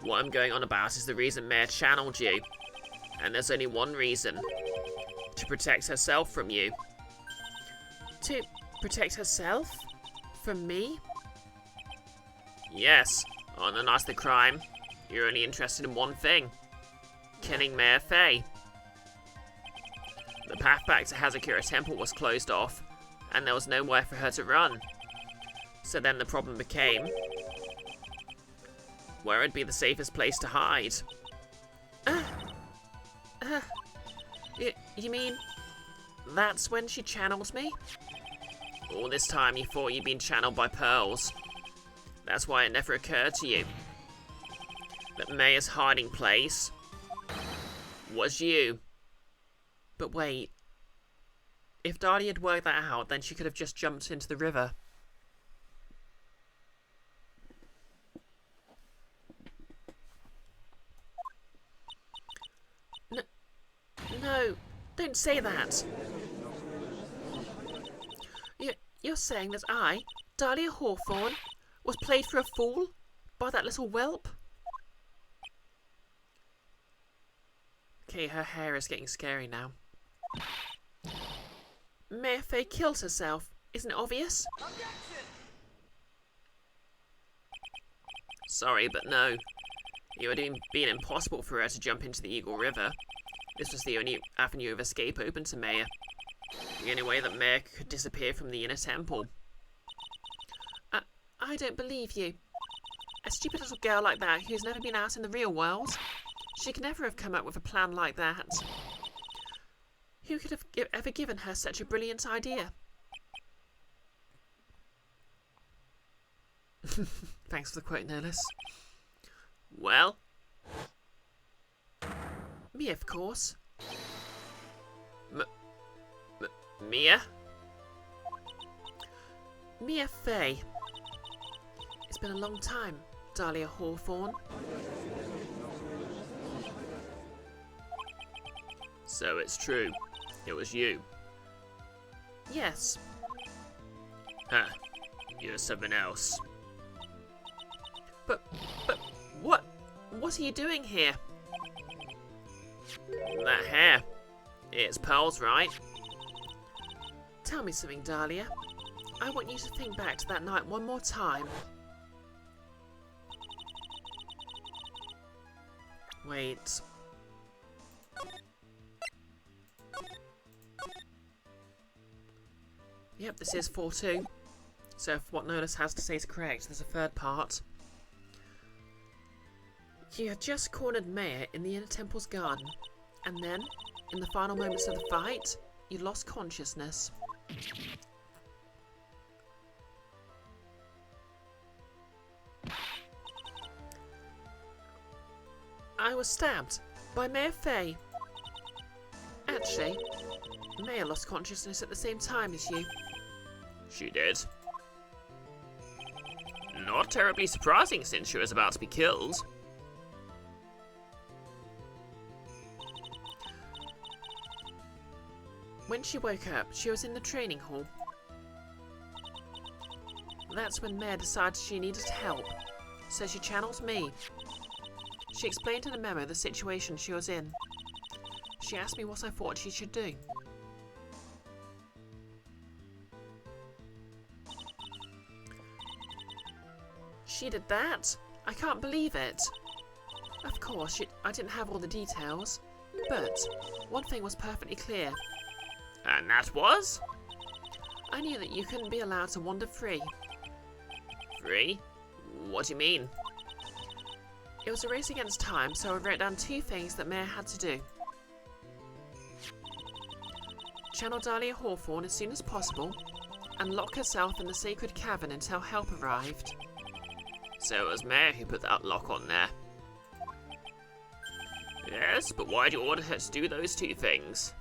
What I'm going on about is the reason Maya channeled you. And there's only one reason. To protect herself from you. To protect herself? From me? Yes. On the night of the crime, you're only interested in one thing. Killing Maya Fey. The path back to Hazakura Temple was closed off, and there was nowhere for her to run. So then the problem became... where would be the safest place to hide? You mean... that's when she channeled me? All this time you thought you'd been channeled by Pearls. That's why it never occurred to you that Maya's hiding place was you. But wait. If Dahlia had worked that out, then she could have just jumped into the river. No, don't say that. You're saying that I, Dahlia Hawthorne, was played for a fool by that little whelp? Okay, her hair is getting scary now. Maya Fey killed herself. Isn't it obvious? Sorry, but no. It would have been impossible for her to jump into the Eagle River. This was the only avenue of escape open to Maya. The only way that Maya could disappear from the inner temple. I don't believe you. A stupid little girl like that who's never been out in the real world. She could never have come up with a plan like that. Who could have ever given her such a brilliant idea? Thanks for the quote, no less. Well? Me, of course. Mia? Maya Fey. It's been a long time, Dahlia Hawthorne. So it's true. It was you. Yes. Huh. You're something else. But what? What are you doing here? That hair. It's Pearl's, right? Tell me something, Dahlia. I want you to think back to that night one more time. Wait. Yep, this is 4-2. So if what Nolus has to say is correct, there's a third part. You had just cornered Maya in the Inner Temple's garden, and then, in the final moments of the fight, you lost consciousness. I was stabbed by Mayor Faye. Actually, Maya lost consciousness at the same time as you. She did. Not terribly surprising since she was about to be killed. When she woke up, she was in the training hall. That's when Maya decided she needed help, so she channeled me. She explained in a memo the situation she was in. She asked me what I thought she should do. She did that? I can't believe it. Of course, I didn't have all the details, but one thing was perfectly clear. And that was? I knew that you couldn't be allowed to wander free. Free? What do you mean? It was a race against time, so I wrote down 2 things that Maya had to do. Channel Dahlia Hawthorne as soon as possible, and lock herself in the sacred cavern until help arrived. So it was Maya who put that lock on there. Yes, but why do you order her to do those 2 things?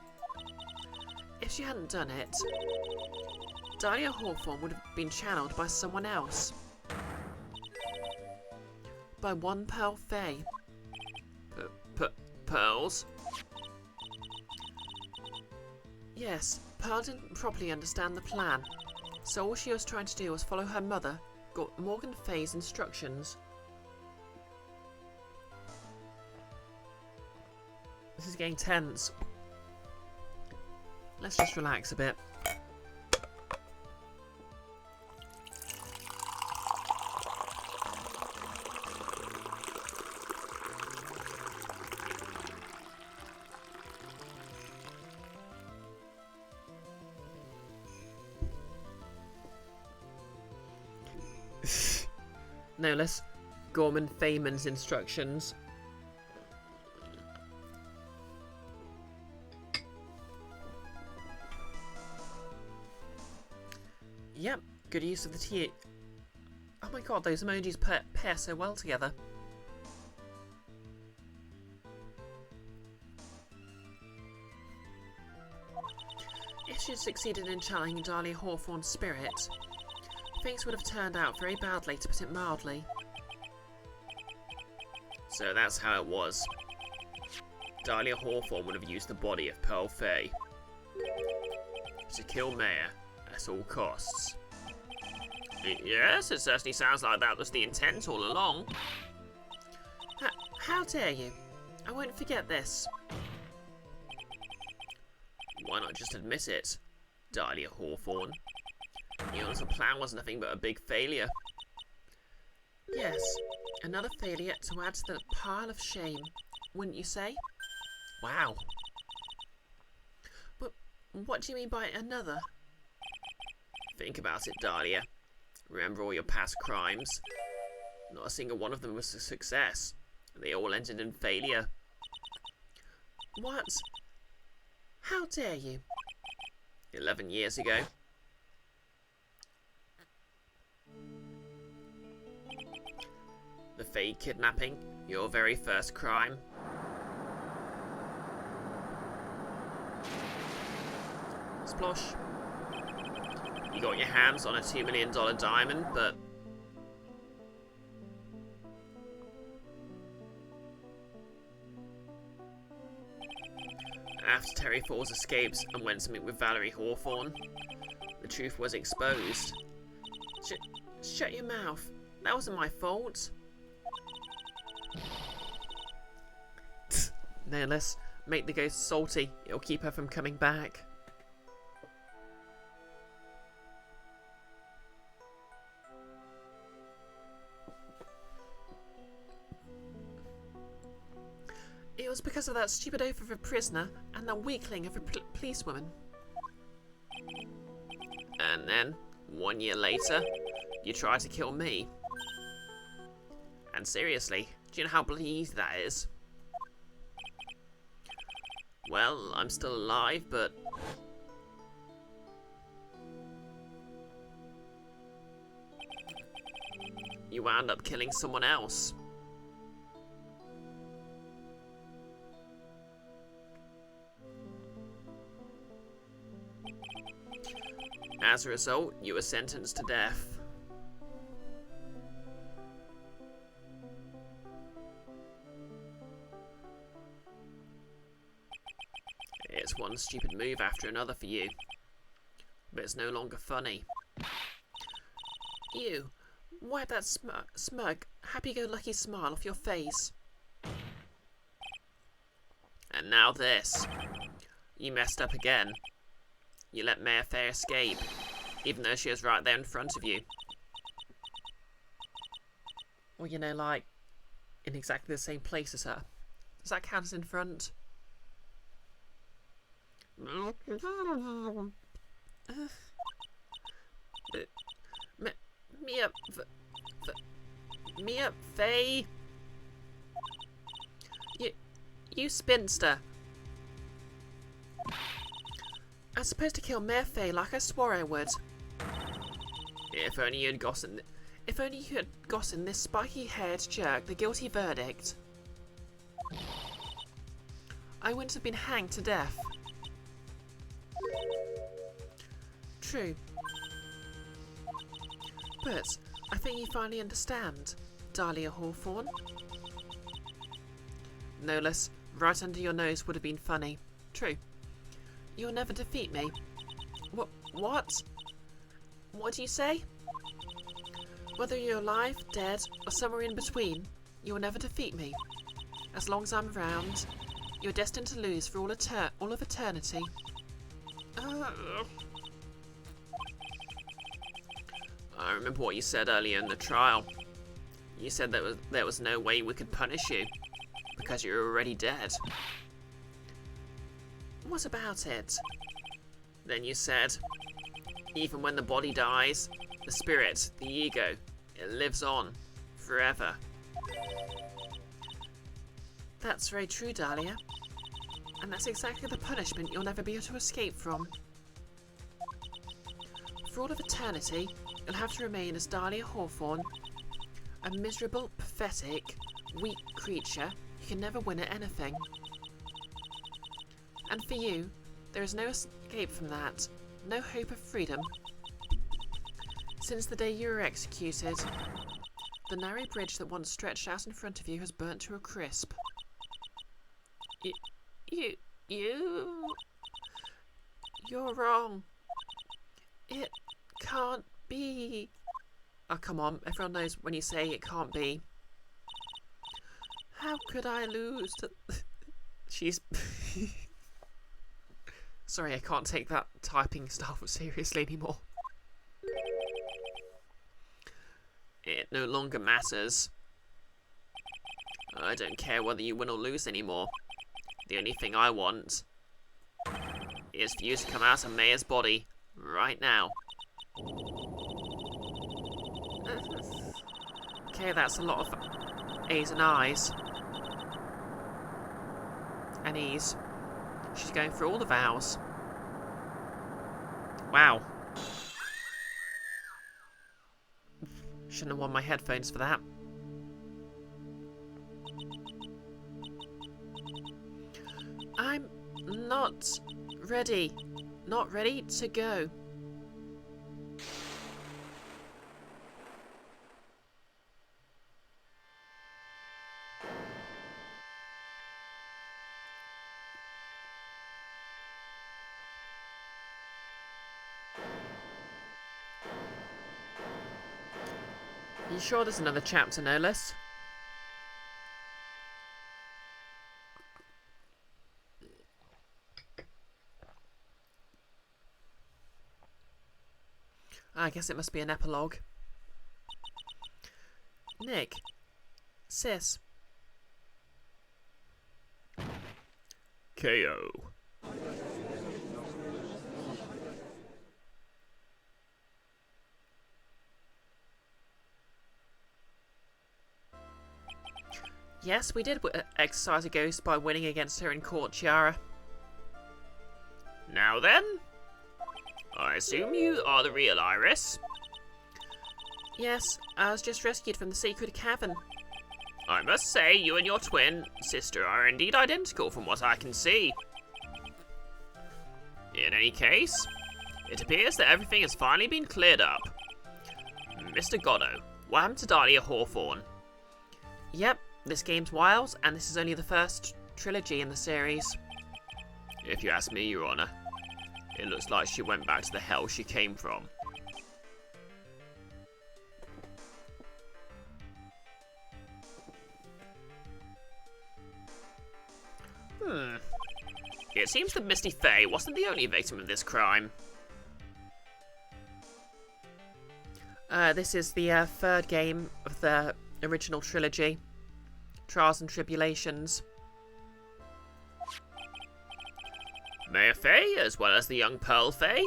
If she hadn't done it, Dahlia Hawthorne would have been channeled by someone else. By one Pearl Faye. Pearls? Yes, Pearl didn't properly understand the plan, so all she was trying to do was follow her mother, Morgan Faye's instructions. This is getting tense. Let's just relax a bit. No less Gorman Feynman's instructions. Yep, good use of the T. Oh my god, those emojis pair so well together. If she'd succeeded in channeling Dahlia Hawthorne's spirit, things would have turned out very badly, to put it mildly. So that's how it was. Dahlia Hawthorne would have used the body of Pearl Faye to kill Maya at all costs. Yes, it certainly sounds like that was the intent all along. How dare you? I won't forget this. Why not just admit it, Dahlia Hawthorne? Your little plan was nothing but a big failure. Yes, another failure to add to the pile of shame, wouldn't you say? Wow. But what do you mean by another? Think about it, Dahlia. Remember all your past crimes. Not a single one of them was a success. They all ended in failure. What? How dare you? 11 years ago. The Faye kidnapping, your very first crime. Splosh. You got your hands on a $2 million diamond, but after Terry Falls escapes and went to meet with Valerie Hawthorne, the truth was exposed. Shut your mouth. That wasn't my fault. No less, Make the ghost salty. It'll keep her from coming back. It was because of that stupid oaf of a prisoner and that weakling of a policewoman. And then, 1 year later, you try to kill me. And seriously, do you know how bloody easy that is? Well, I'm still alive, but... you wound up killing someone else. As a result, you were sentenced to death. It's one stupid move after another for you. But it's no longer funny. Ew. Wipe that smug, happy-go-lucky smile off your face. And now this. You messed up again. You let Mayor Faye escape, even though she was right there in front of you. Well, you know, like, in exactly the same place as her. Does that count as in front? Mia Faye. You spinster. I was supposed to kill Mayor Faye like I swore I would. If only you had gotten... If only you had gotten this spiky-haired jerk the guilty verdict, I wouldn't have been hanged to death. True. But I think you finally understand, Dahlia Hawthorne. Nolus, right under your nose would have been funny. True. You'll never defeat me. What? What do you say? Whether you're alive, dead, or somewhere in between, you will never defeat me. As long as I'm around, you're destined to lose for all of eternity. I remember what you said earlier in the trial. You said that there was no way we could punish you, because you're already dead. What about it? Then you said, even when the body dies, the spirit, the ego, it lives on, forever. That's very true, Dahlia. And that's exactly the punishment you'll never be able to escape from. For all of eternity, you'll have to remain as Dahlia Hawthorne, a miserable, pathetic, weak creature who can never win at anything. And for you, there is no escape from that, no hope of freedom. Since the day you were executed, the narrow bridge that once stretched out in front of you has burnt to a crisp. You're wrong. It can't be. Oh, come on. Everyone knows when you say it can't be. How could I lose to... She's... Sorry, I can't take that typing stuff seriously anymore. It no longer matters. I don't care whether you win or lose anymore. The only thing I want is for you to come out of Maya's body right now. Okay, that's a lot of A's and I's. And E's. She's going through all the vowels. Wow. Shouldn't have worn my headphones for that. I'm not ready. Not ready to go. You sure there's another chapter, no less? I guess it must be an epilogue. Nick. Sis. KO. Yes, we did exercise a ghost by winning against her in court, Chiara. Now then, I assume you are the real Iris? Yes, I was just rescued from the secret cavern. I must say, you and your twin sister are indeed identical from what I can see. In any case, it appears that everything has finally been cleared up. Mr. Goddo, what happened to Dahlia Hawthorne? Yep, this game's wild, and this is only the first trilogy in the series. If you ask me, Your Honor, it looks like she went back to the hell she came from. It seems that Misty Faye wasn't the only victim of this crime. This is the third game of the original trilogy, Trials and Tribulations. Mayor Faye, as well as the young Pearl Faye,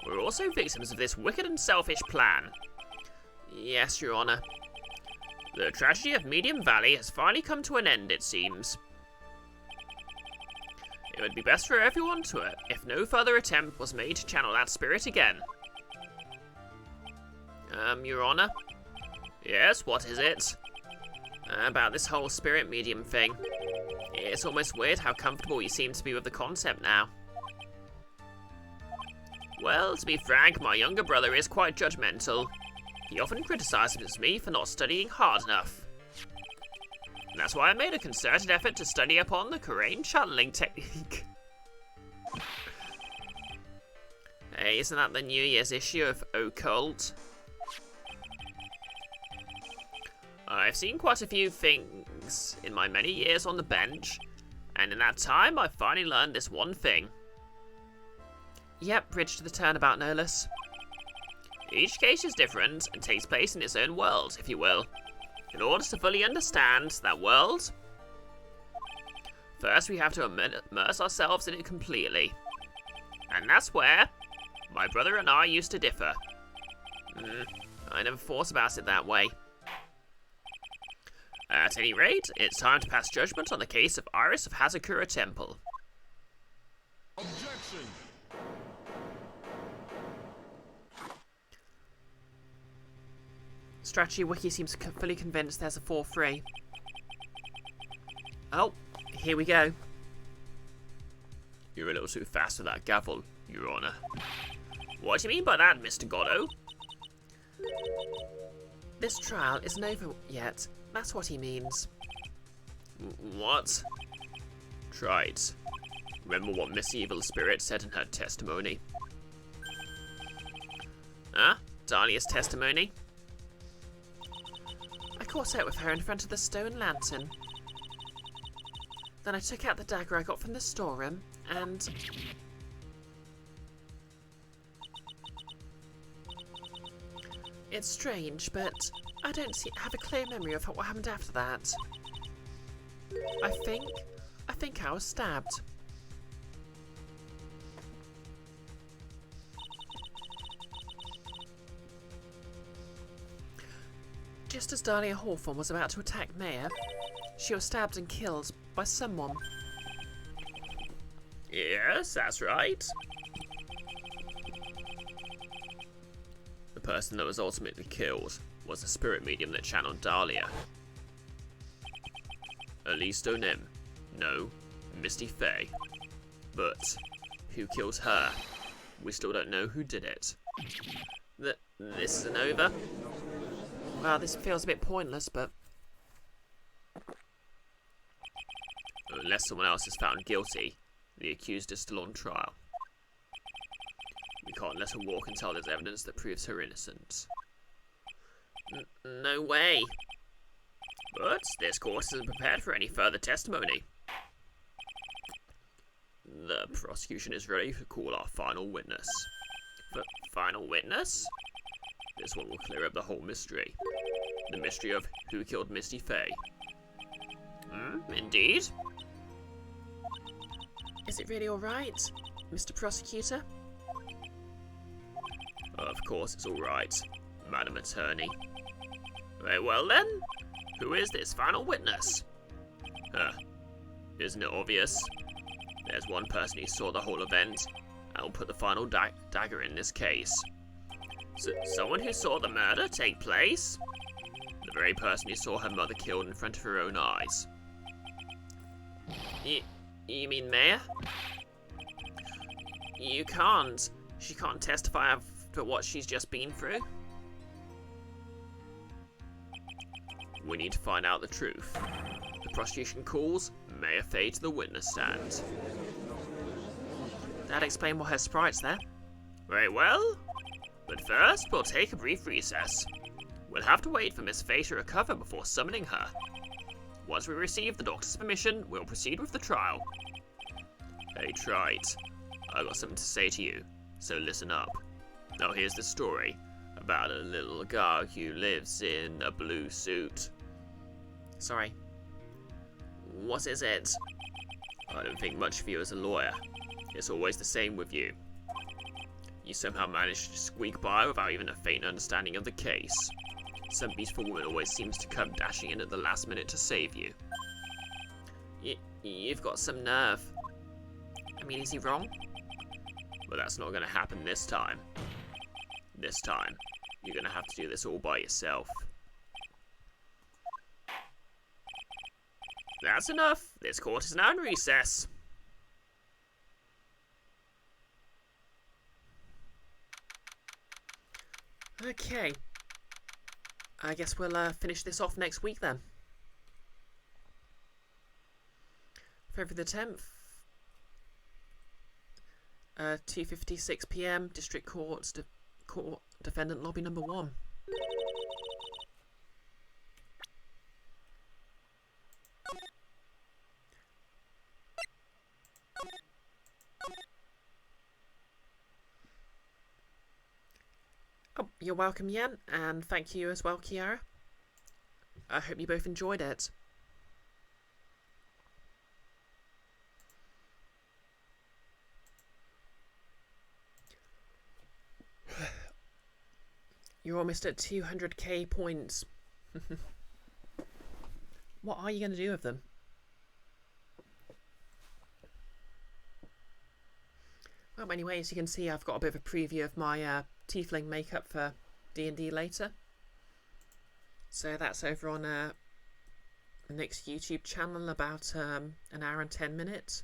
were also victims of this wicked and selfish plan. Yes, Your Honor. The tragedy of Medium Valley has finally come to an end, it seems. It would be best for everyone if no further attempt was made to channel that spirit again. Your Honor? Yes, what is it? About this whole spirit medium thing. It's almost weird how comfortable you seem to be with the concept now. Well, to be frank, my younger brother is quite judgmental. He often criticizes me for not studying hard enough. That's why I made a concerted effort to study upon the Korean channeling technique. Hey, isn't that the New Year's issue of Occult? I've seen quite a few things in my many years on the bench, and in that time I've finally learned this one thing. Yep, bridge to the turnabout, no less. Each case is different and takes place in its own world, if you will. In order to fully understand that world, first we have to immerse ourselves in it completely. And that's where my brother and I used to differ. I never thought about it that way. At any rate, it's time to pass judgment on the case of Iris of Hazakura Temple. Objection! Strategy Wiki seems fully convinced there's a 4-3. Oh, here we go. You're a little too fast for that gavel, Your Honor. What do you mean by that, Mr. Goddo? This trial isn't over yet. That's what he means. What? Try it. Remember what Miss Evil Spirit said in her testimony? Huh? Dahlia's testimony? I caught out with her in front of the stone lantern. Then I took out the dagger I got from the storeroom, and... It's strange, but I don't have a clear memory of what happened after that. I think I was stabbed. Just as Dahlia Hawthorne was about to attack Maya, she was stabbed and killed by someone. Yes, that's right. The person that was ultimately killed was the spirit medium that channeled Dahlia. At least Onim. No, Misty Faye. But who killed her? We still don't know who did it. This isn't over. Well, this feels a bit pointless, but... Unless someone else is found guilty, the accused is still on trial. We can't let her walk until there's evidence that proves her innocence. No way. But this court isn't prepared for any further testimony. The prosecution is ready to call our final witness. Final witness? This one will clear up the whole mystery. The mystery of who killed Misty Faye. Indeed. Is it really alright, Mr. Prosecutor? Of course it's alright, Madam Attorney. Very well then, who is this final witness? Isn't it obvious? There's one person who saw the whole event, and will put the final dagger in this case. Someone who saw the murder take place? The very person who saw her mother killed in front of her own eyes. You mean Maya? You can't. She can't testify after what she's just been through. We need to find out the truth. The prosecution calls Maya Faye to the witness stand. That'd explain why her sprite's there. Very well. But first, we'll take a brief recess. We'll have to wait for Miss Faye to recover before summoning her. Once we receive the doctor's permission, we'll proceed with the trial. Hey, Trite, I got something to say to you, so listen up. Now here's the story about a little guy who lives in a blue suit. Sorry. What is it? I don't think much of you as a lawyer. It's always the same with you. You somehow manage to squeak by without even a faint understanding of the case. Some beautiful woman always seems to come dashing in at the last minute to save you. You've got some nerve. I mean, is he wrong? But that's not going to happen this time. This time, you're going to have to do this all by yourself. That's enough. This court is now in recess. Okay. I guess we'll finish this off next week then. February the 10th. 2:56 PM, District Court, Defendant Lobby Number 1. Oh, you're welcome, Yen, and thank you as well, Kiara. I hope you both enjoyed it. You're almost at 200k points. What are you going to do with them? Well, anyway, as you can see, I've got a bit of a preview of my tiefling makeup for D&D later. So that's over on Nick's YouTube channel, about an hour and 10 minutes.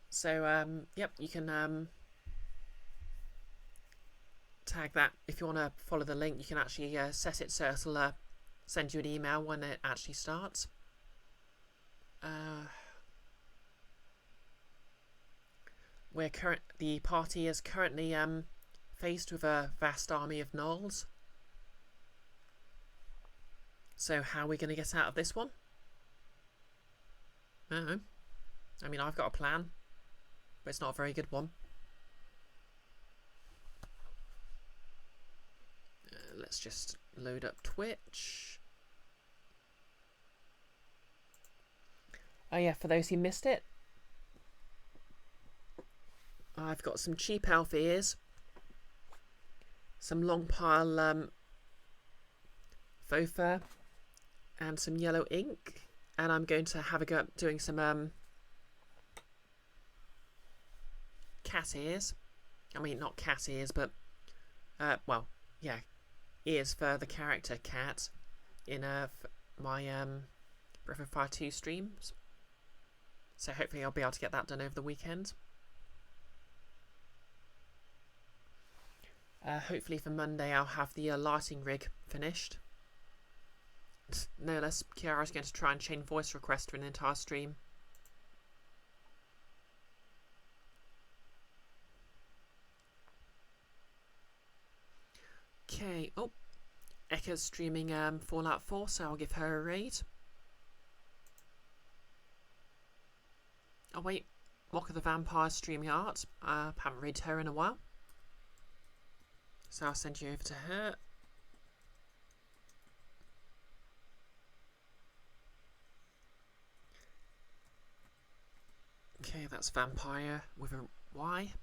So, yep, you can tag that. If you want to follow the link, you can actually set it so it'll send you an email when it actually starts. The party is currently faced with a vast army of gnolls. So how are we going to get out of this one? I don't know. I mean, I've got a plan, but it's not a very good one. Let's just load up Twitch. Oh yeah, for those who missed it, I've got some cheap elf ears, some long pile faux fur, and some yellow ink, and I'm going to have a go at doing some cat ears. I mean, not cat ears, but well, yeah, ears for the character Cat in my Breath of Fire 2 streams. So hopefully I'll be able to get that done over the weekend. Hopefully for Monday I'll have the lighting rig finished. No less, Kiara's going to try and chain voice requests for an entire stream. Okay, oh, Ekka's streaming Fallout 4, so I'll give her a raid. Oh wait, Mock of the Vampire streaming art. Haven't read her in a while, so I'll send you over to her. Okay, that's Vampire with a Y.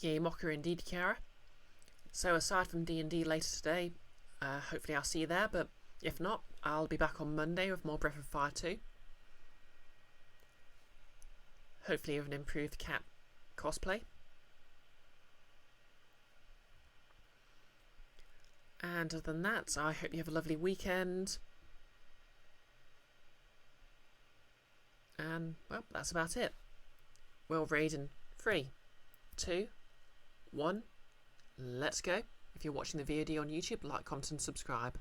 Yay, Mocker indeed, Kiara. So aside from D&D later today, hopefully I'll see you there, but if not, I'll be back on Monday with more Breath of Fire 2. Hopefully with an improved cat cosplay. And other than that, I hope you have a lovely weekend. And, well, that's about it. We'll raid in 3, 2, 1, let's go. If you're watching the VOD on YouTube, like, comment and subscribe.